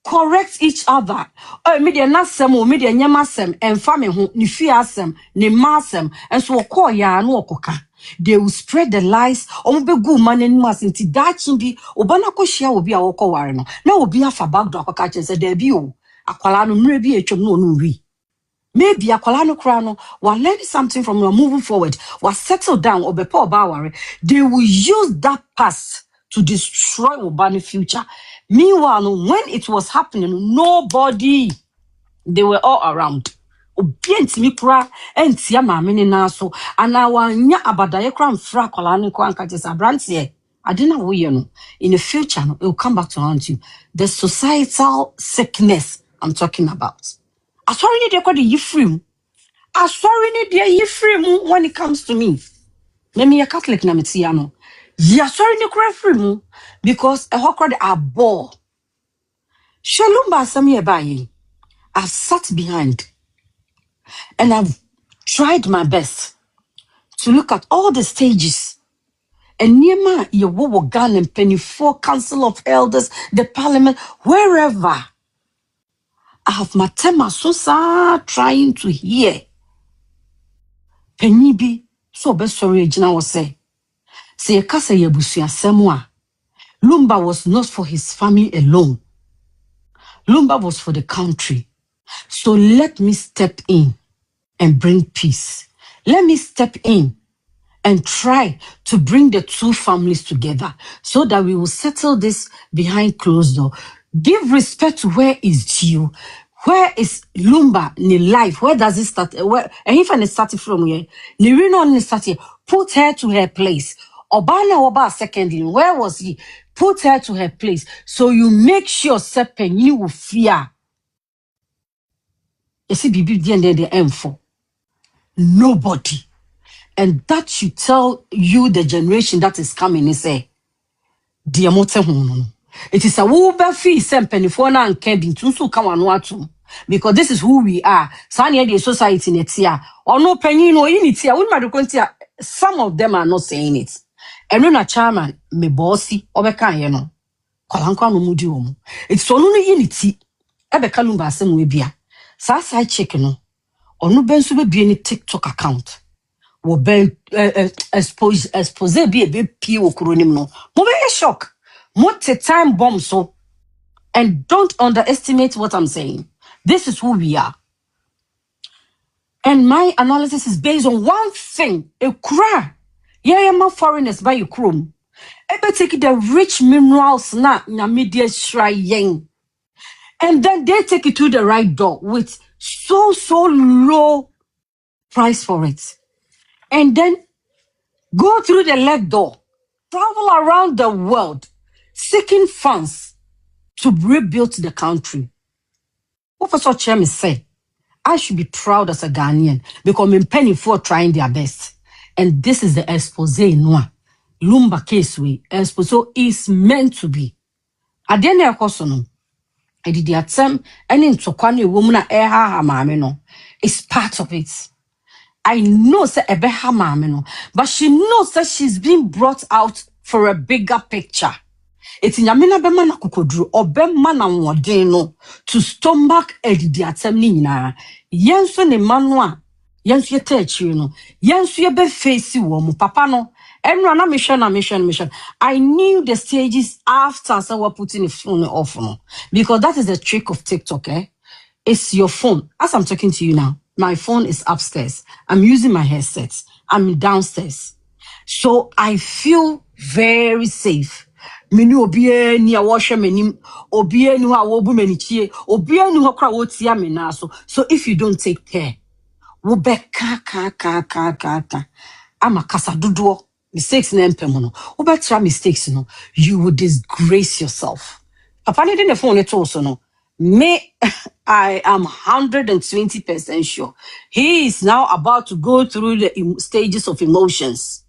Correct each other. Oh, media nasem o media nyamasem emfa me ho ni fiasem ni masem enso call ya no okoka. They will spread the lies. Omubegu man and mas inti dachi bi obana ko hia obi a wokọ ware no. Na obi afa back do akoka chen say there bi o. Akwala no mre bi etwom no no wi. Maybe akwala no kra no wa learn something from you moving forward. Was settle down obepa oba ware. They will use that past to destroy Obani's future. Meanwhile, when it was happening, nobody, they were all around. Obientimi kra entia maame ne na so ana wanya abadaye kra mfra kwala ne kwa nka jesa brantie ade na wo ye no in the future no it will come back to haunt you. The societal sickness I'm talking about. Asori ne de kwa de yifrim. Asori ne de yifrim when it comes to me. Let me a Catholic na metia no. Ya sorry ne kra free because a hokra de abo. Lumba Samia bayi. I've sat behind and I've tried my best to look at all the stages. And near your wo Ghana and penny for Council of Elders, the Parliament, wherever. I have my tema so trying to hear. Penny be so best sorry, Jina was say. Se kasa ye abusuasɛm a Lumba was not for his family alone. Lumba was for the country. So let me step in and bring peace. Let me step in and try to bring the two families together so that we will settle this behind closed door. Give respect to where is due. Where is Lumba in life? Where does it start? Where and if it started from here, Nirino started. Put her to her place. Obana Oba secondly, where was he? Put her to her place. So you make sure Sepen you will fear. You see, Bibi the end for nobody. And that should tell you the generation that is coming and say, dear mote hono. It is a wuba fee sempenifo na anke bintu so ka wano atum. Because this is who we are. Sanya the society netia. Or no penny no initia. Some of them are not saying it. And when a chairman me bossy obeka yeno. Kwalankwa no mudi omu. It's so no initi. Ebeka Lumba asem we bia. Sa side check no. Onu bensu be any TikTok account. Wo ben expose be pie wo kronim no. Mo be shock. Mo te time bomb so. And don't underestimate what I'm saying. This is who we are. And my analysis is based on one thing. A cry. Yeah, my foreigners by your chrome. Ebe take the rich minerals na media shrine. And then they take it to the right door with so low price for it. And then go through the left door. Travel around the world seeking funds to rebuild the country. Professor Chairman say, I should be proud as a Ghanaian because I'm penny for trying their best. And this is the expose noa. Lumba case we expose is meant to be. At the end of the I did the attempt and in Tokwane woman ha mame no. It's part of it. I know say ebeha mame no, but she knows that she's being brought out for a bigger picture. It's in Yamina Bemana Kukodru or Bemana Wadeno to stomach the attempt nina. Yansu ne manwa. Yansu ye teach you no. Yansu ye be face womu papa no. Everyone mission. I knew the stages after someone putting the phone off no. Because that is the trick of TikTok, eh? It's your phone. As I'm talking to you now, my phone is upstairs. I'm using my headset. I'm downstairs. So I feel very safe. Mini obie ni a washe menim, obie ni wa wobu menichie, obie ni hokra wotia menaso. So if you don't take care, wo be ka. Ama kasa duduo. Mistakes na empemono. Wo be try mistakes no. You will disgrace yourself. Papa ne the phone it also no. Me, I am 120% sure. He is now about to go through the stages of emotions.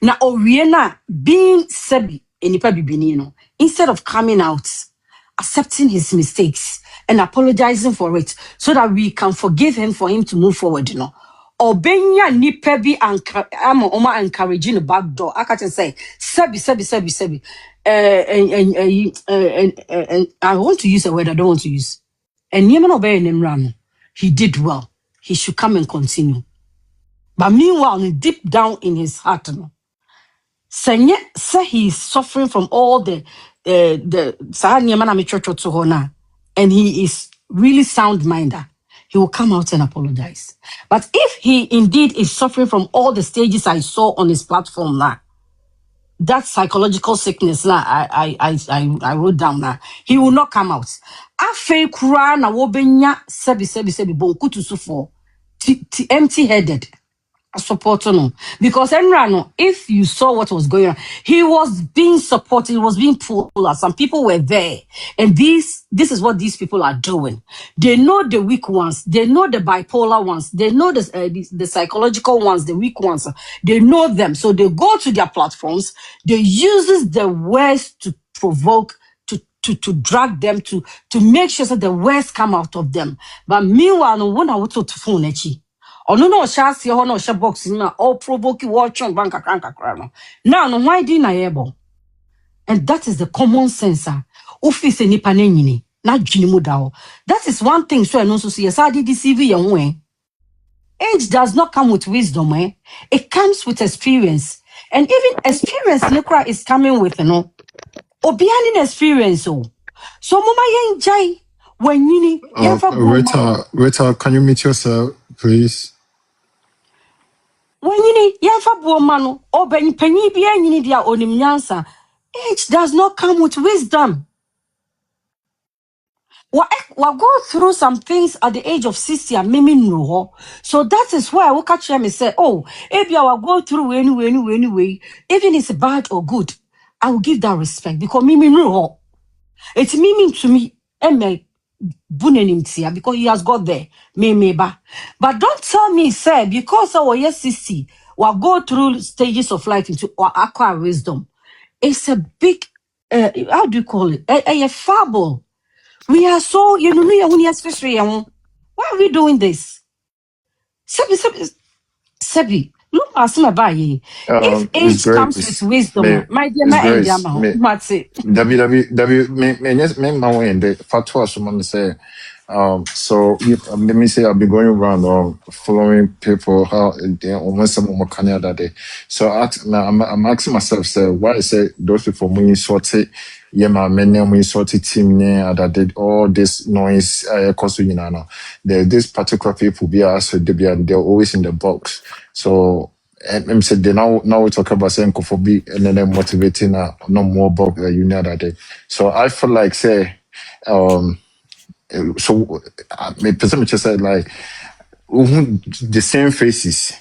Now, Oriana being Sebi, enipa bibini no, instead of coming out, accepting his mistakes and apologizing for it, so that we can forgive him for him to move forward, you know. Obenya nipa bi oma encouraging the back door. I can say Sebi. I want to use a word I don't want to use. And Yemen obey run. He did well. He should come and continue. But meanwhile, deep down in his heart, no. Say he is suffering from all the and he is really sound-minded. He will come out and apologize. But if he indeed is suffering from all the stages I saw on his platform now, that psychological sickness now I wrote down now, he will not come out. Afe kura na wobenya sebi bonku to sufo empty-headed. Support no, because if you saw what was going on, he was being supported, he was being pulled. Some people were there, and this is what these people are doing. They know the weak ones, they know the bipolar ones, they know the psychological ones, the weak ones. They know them, so they go to their platforms. They uses the words to provoke, to drag them, to make sure that the words come out of them. But meanwhile, no one would to phone echi. Oh no, shas your no share box na all provoke watch on bank account. Now, no, why didn't I able? And that is the common sense. Office ni panenini, na jinimudao. That is one thing. So I know so see as I did deceive young way. Age does not come with wisdom, eh? It comes with experience. And even experience Nikra is coming with, Obianin experience. So Mama Yang when you need, Rita, can you meet yourself, please? when you need, Yafa Bomano, or Ben Penny be any need ya onim nyansa. Age does not come with wisdom. We go through some things at the age of 60 and mimi no. So that is why I will catch them and say, oh, if you will go through anyway, even it's bad or good, I will give that respect because mimi no. It's mimi to me, because he has got there, ba. But don't tell me, say, because our yes 60, we go through stages of life into or acquire wisdom. It's a big, how do you call it? A fable. We are so, why are we doing this? Sebi, look at my if It's age comes with Grace. wisdom, my dear, It's my end, Grace. what's it? Me, my way in the fatwa, someone say, so let me say I've been going around following people how they almost some more that day. So I'm asking myself, say, why I say those people when you sort it, yeah, my men when you sort it team that did all this noise, cause you know, this particular people be also they're always in the box. So and said they now we talk about saying be and then motivating no more about you know that day. So I feel like say so me person just said like the same faces.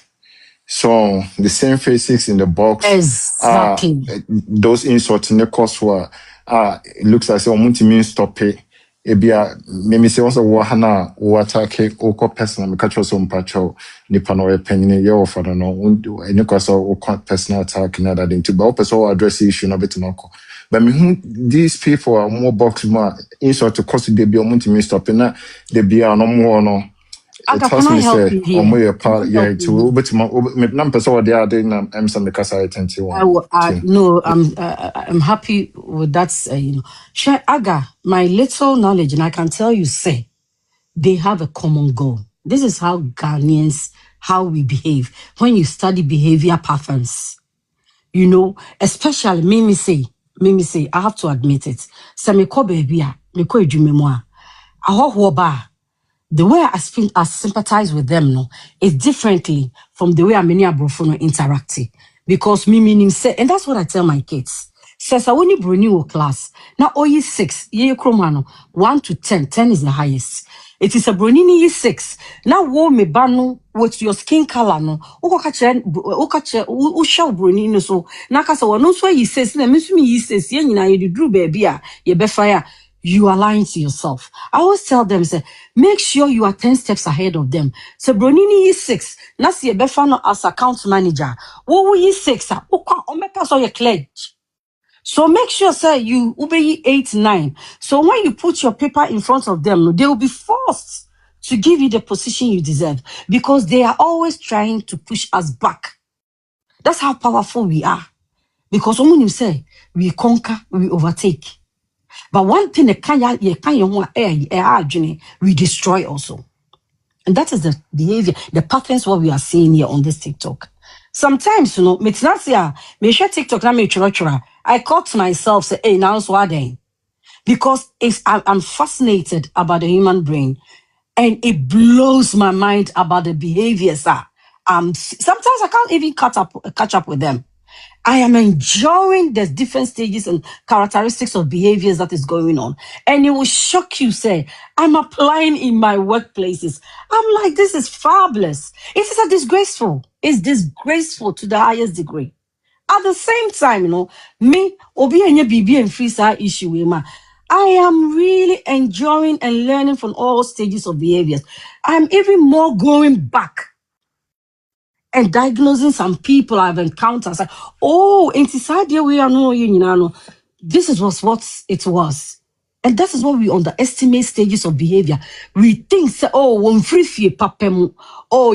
So the same faces in the box Exactly. those insults in the course were it looks like someone to mean stop it. Ebia me say also wo hana wo attack o personal me catch so mpacho nipa no penny ye offer no any cause o personal attack na that into but person address the issue na betima ko but me these people are more box more insult to cause they be o to mean stop na they be no more no it Aga, tells can I me help say you on here? my Can I part help yeah you here? to betima me number so they are doing am some the casa 21 No, I'm happy with that. Share Aga, my little knowledge, and I can tell you, say they have a common goal. This is how Ghanaians, how we behave when you study behavior patterns. Especially Mimi say, I have to admit it. Say me ko baby me ko edwumemu a the way I sympathize with them no is differently from the way I many abrofo no interact. Because me meaning say, and that's what I tell my kids. Says I only bring you class. Now all ye 6, ye chromano, 1 to 10, 10 is the highest. It is a bronini ye 6. Now wo me bano with your skin color no. Usha bronini so. Nakasa wa no so ye 6 na miss me ye 6 ye na ye drew baby ye be fire. You are lying to yourself. I always tell them, say, make sure you are 10 steps ahead of them. So Bronini is 6. Nasi ye befano as account manager. Wo yi 6? Omeka so ye pledge. So make sure, say, you ube 8, 9. So when you put your paper in front of them, they will be forced to give you the position you deserve because they are always trying to push us back. That's how powerful we are. Because when you say, we conquer, we overtake. But one thing we destroy also. And that is the behavior, the patterns what we are seeing here on this TikTok. Sometimes, me share TikTok, I caught myself say, hey, now so because I'm fascinated about the human brain and it blows my mind about the behaviors. Sometimes I can't even catch up with them. I am enjoying the different stages and characteristics of behaviors that is going on. And it will shock you, say, I'm applying in my workplaces. I'm like, this is fabulous. It is a disgraceful. It's disgraceful to the highest degree. At the same time, me, Obi Enye Bibi and Frisa issue, I am really enjoying and learning from all stages of behaviors. I'm even more going back and diagnosing some people I've encountered. Like, inside there we are no, this is what it was. And that is what we underestimate stages of behavior. We think, say, when free fee papemu,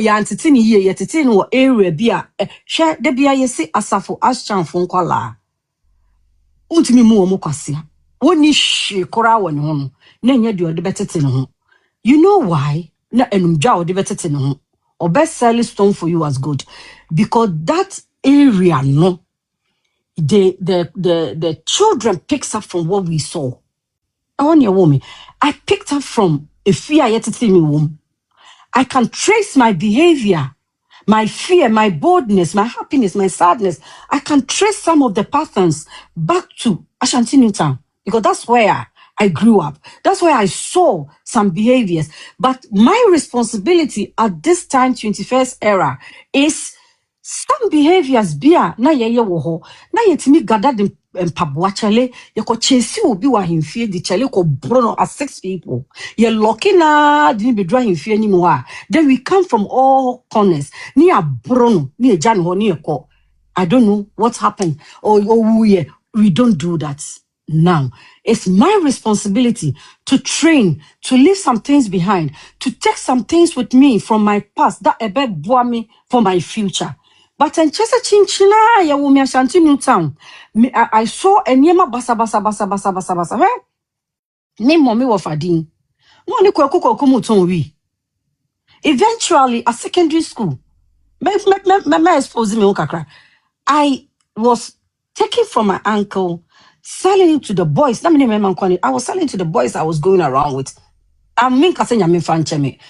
ya antitini ye, ya titini wa area bia, share de bia ye si asafo aschan fon kwala. Untimi mu omo kwasia. Woni shi kora woni hono. Na nya de ode betete ne ho. You know why? Na enumja ode betete ne ho. Or best sell stone for you as good. Because that area, no, the children picks up from what we saw. I want your woman. I picked up from a fear yet to me womb. I can trace my behavior, my fear, my boldness, my happiness, my sadness. I can trace some of the patterns back to Ashanti Newtown because that's where I grew up. That's where I saw some behaviors. But my responsibility at this time, 21st era, is some behaviors bia na yeye wo ho na yetimi gada de mpaboa chale ye ko chesi obi wa himfie di chale ko brono as 6 people ye lucky na di be dra himfie ni mu a then we come from all corners ni abrono ni eja ne ho ni ko I don't know what happened or we don't do that now. It's my responsibility to train, to leave some things behind, to take some things with me from my past that a bit bore me for my future. But in Chesa Chinchina, ya wumi Ashanti Newtown, I saw a niema basa. Name mommy wa fadin. Mwani kwa kuko kumuton wi. Eventually, at secondary school, me expose me ukakra. I was taken from my uncle, selling to the boys. I was selling to the boys I was going around with. I mean,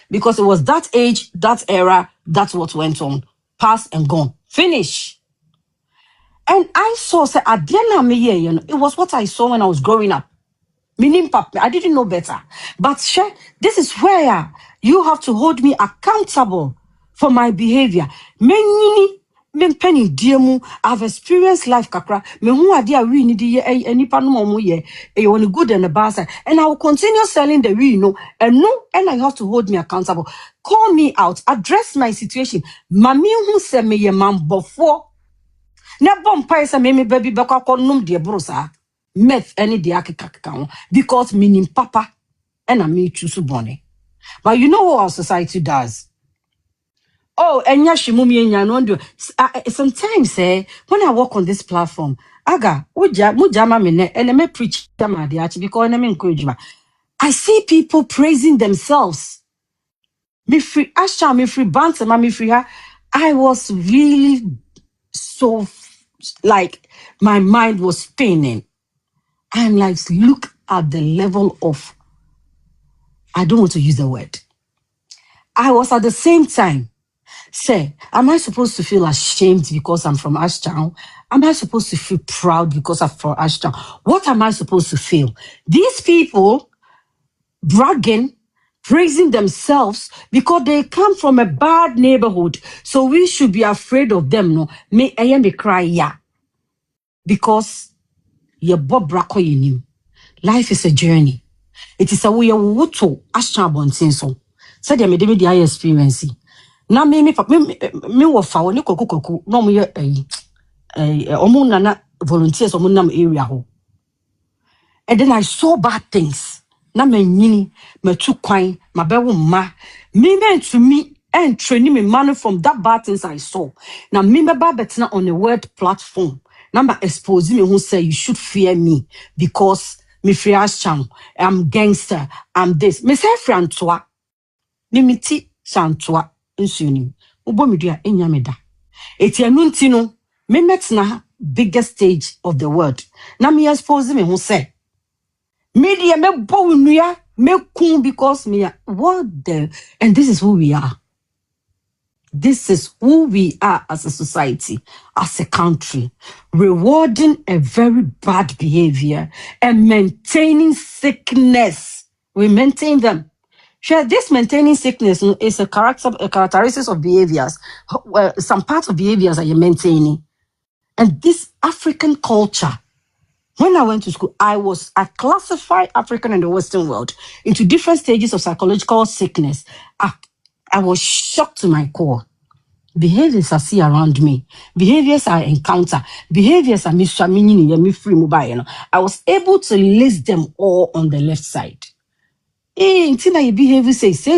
because it was that age, that era, that's what went on. Past and gone. Finish. And I saw, say, at the end of me, it was what I saw when I was growing up. Meaning, papa, I didn't know better. But this is where you have to hold me accountable for my behavior. Penny diemu, I've experienced life kakra. Me who idea we need any panomo ye, a good and a bad side. And I will continue selling the we know and I have to hold me accountable. Call me out, address my situation. Mami who said me ye man before. Na bomb paisa me baby baka num de brosa. Meth any de akikakao because meaning papa and I me choose bonny. But you know what our society does? Oh, and yashimumi and sometimes when I walk on this platform, mujama mine and me preach because encouragement. I see people praising themselves. Me free Asha, me free banter, me free her. I was really so like my mind was spinning. I'm like, look at the level of I don't want to use the word. I was at the same time. Say, am I supposed to feel ashamed because I'm from Ashtown? Am I supposed to feel proud because I'm from Ashtown? What am I supposed to feel? These people bragging, praising themselves because they come from a bad neighborhood. So we should be afraid of them. No, I am a cry, yeah. Because you're Bob Bracco in you. Life is a journey. It is a way of woto Ashtown bontinso. Said they made the eye experience. Na me wo fa woni kokokoku no mo ye omo nana volunteers omo nam area ho. And then I saw bad things. Na me nyini, me tu kwan, ma be wo ma. Me meant to me and training me money from that bad things I saw. Now me be betina on a word platform. Number expose me who say you should fear me because me free as channel. I'm gangster. I'm this. Me say frantoa. Mimiti santoa. Nsunim ubomidua enyameda etianu no me met na biggest stage of the world na me expose me who say media me bo nua me kun because me what the and this is who we are. This is who we are as a society, as a country, rewarding a very bad behavior and maintaining sickness. We maintain them. Sure, this maintaining sickness is a characteristics of behaviors. Some parts of behaviors are you maintaining. And this African culture, when I went to school, I classified African and the Western world into different stages of psychological sickness. I was shocked to my core. Behaviors I see around me, behaviors I encounter, behaviors I I was able to list them all on the left side. You behave say, say.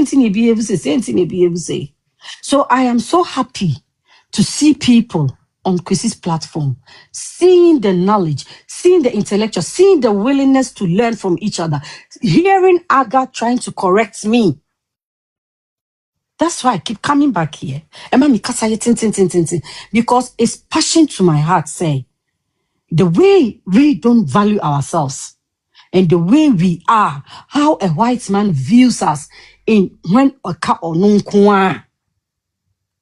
So I am so happy to see people on Chrissy's platform, seeing the knowledge, seeing the intellectual, seeing the willingness to learn from each other, hearing Aga trying to correct me. That's why I keep coming back here. Because it's passion to my heart, say, the way we don't value ourselves and the way we are, how a white man views us in when a ka or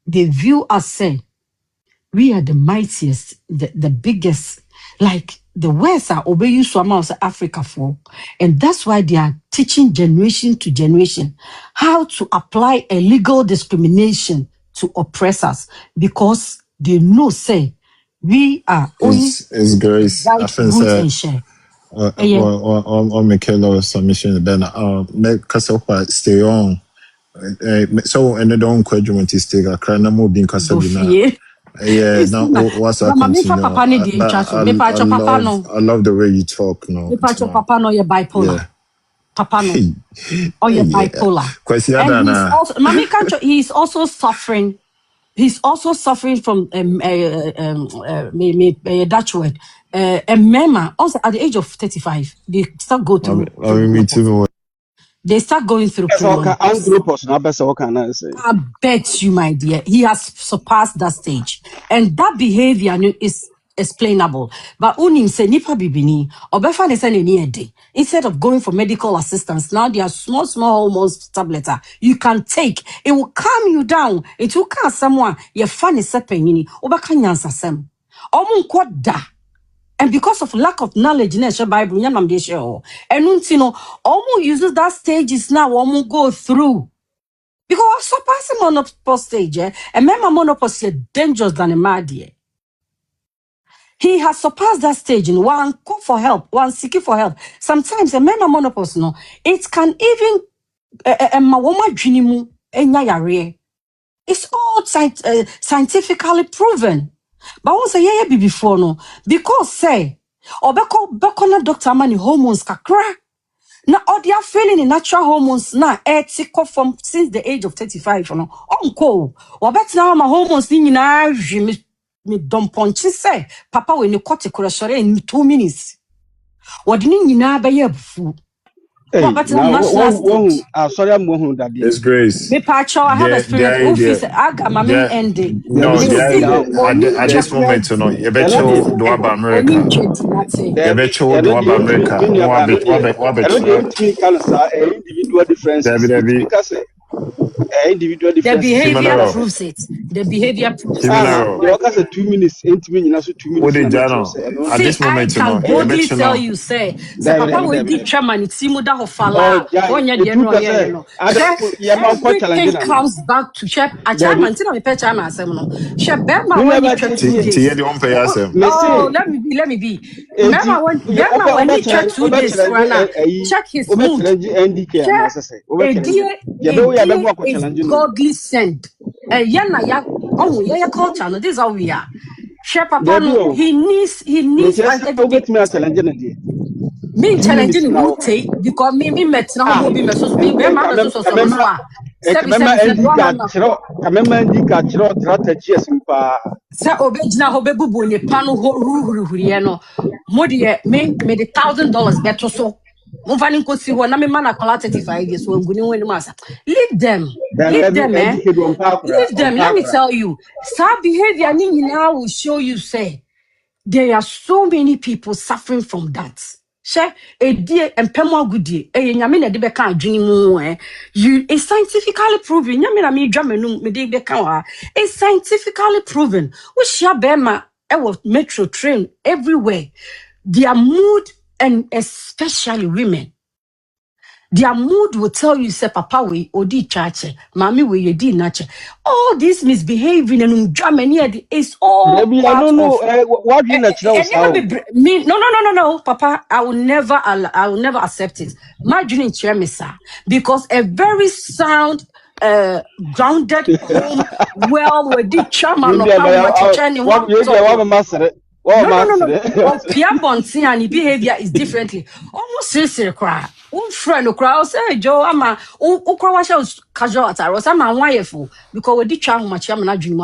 they view us say we are the mightiest, the biggest. Like the West are obeying Swama Africa for, and that's why they are teaching generation to generation how to apply a legal discrimination to oppressors because they know say we are only It's Grace. I right think root and share. on Michaela submission then make Kasapa stay on. So and don't question to stay a crana more being Kasabina. Yeah, now what's that continue? Papa ni di chaso. I love the way you talk no. Me pacho papa no, you're bipolar. Yeah. Papa no. Or you're bipolar. And he's also, Mami Kancho, he's also suffering. He's also suffering from Dutch word. And Mema, also at the age of 35, they start go through. Me too. They start going through. I bet you, my dear, he has surpassed that stage, and that behavior is explainable. But unim se nipa bibini obefa ne se ne ede. Instead of going for medical assistance, now there are small hormones tablets you can take. It will calm you down. It will calm someone. Your fun is sepenyini. Obaka nyansa sem. Omun kwada. And because of lack of knowledge in the Bible, and Omu uses that stages now. Omu go through. Because surpassing monopause stage, and member monopause is dangerous than a mad. He has surpassed that stage in one call for help, one seeking for help. Sometimes a member monopause, no, it can even it's all scientifically proven. But once a year before no, because say, or beko na doctor mani hormones kakra. Now, all they are failing in natural hormones now, from since the age of 35, no. Uncle, or bet now my hormones in me don't punch say, Papa, when you cut a correction in 2 minutes. What didn't you know by your food? It's Grace. Me pacho, I have experience. Office, I got my main ending. No, at this moment, you know, you bet you do about America. You bet you do about America. Individual differences. Individual The differences. behavior proves it. The behavior proves it. You can say 2 minutes, 2 minutes. At this moment, I can boldly tell you, say, Papa will be chairman, it's Simuda of Fala, everything comes back to Chef, a chairman, tell me, pet chairman, Shabema, when you try let me be. Remember when you try 2 days, check his mood. Is godly send. Yana ya culture. No, this is how we are. Share Papa, he needs me challenging would take because me met now will be me so me obejina ho bebubu ne pano hurihuriye no modie me the $1,000 better so Moving kosi ho na me man akola 35 years so nguni woni masa leave them leave them let me tell you sad behavior ni nyina will show you say there are so many people suffering from that she edie empemo agudie nyame na de be kan adwene mu you is scientifically proven nyame na me dwamenu me de be kan it's scientifically proven we share bema metro train everywhere their mood and especially women. Their mood will tell you, say, Papa, we odi chache, Mommy, we ye di nache. All this misbehaving and Germany is all part of. No, Papa, I will never accept it. My dream chair, sir, because a very sound, grounded home, well, we did chairman of No. Piabonti and behavior is differently. Almost seriously cry. Friend cry say Joe ama casual at I was ama wonderful because we did try much am na dream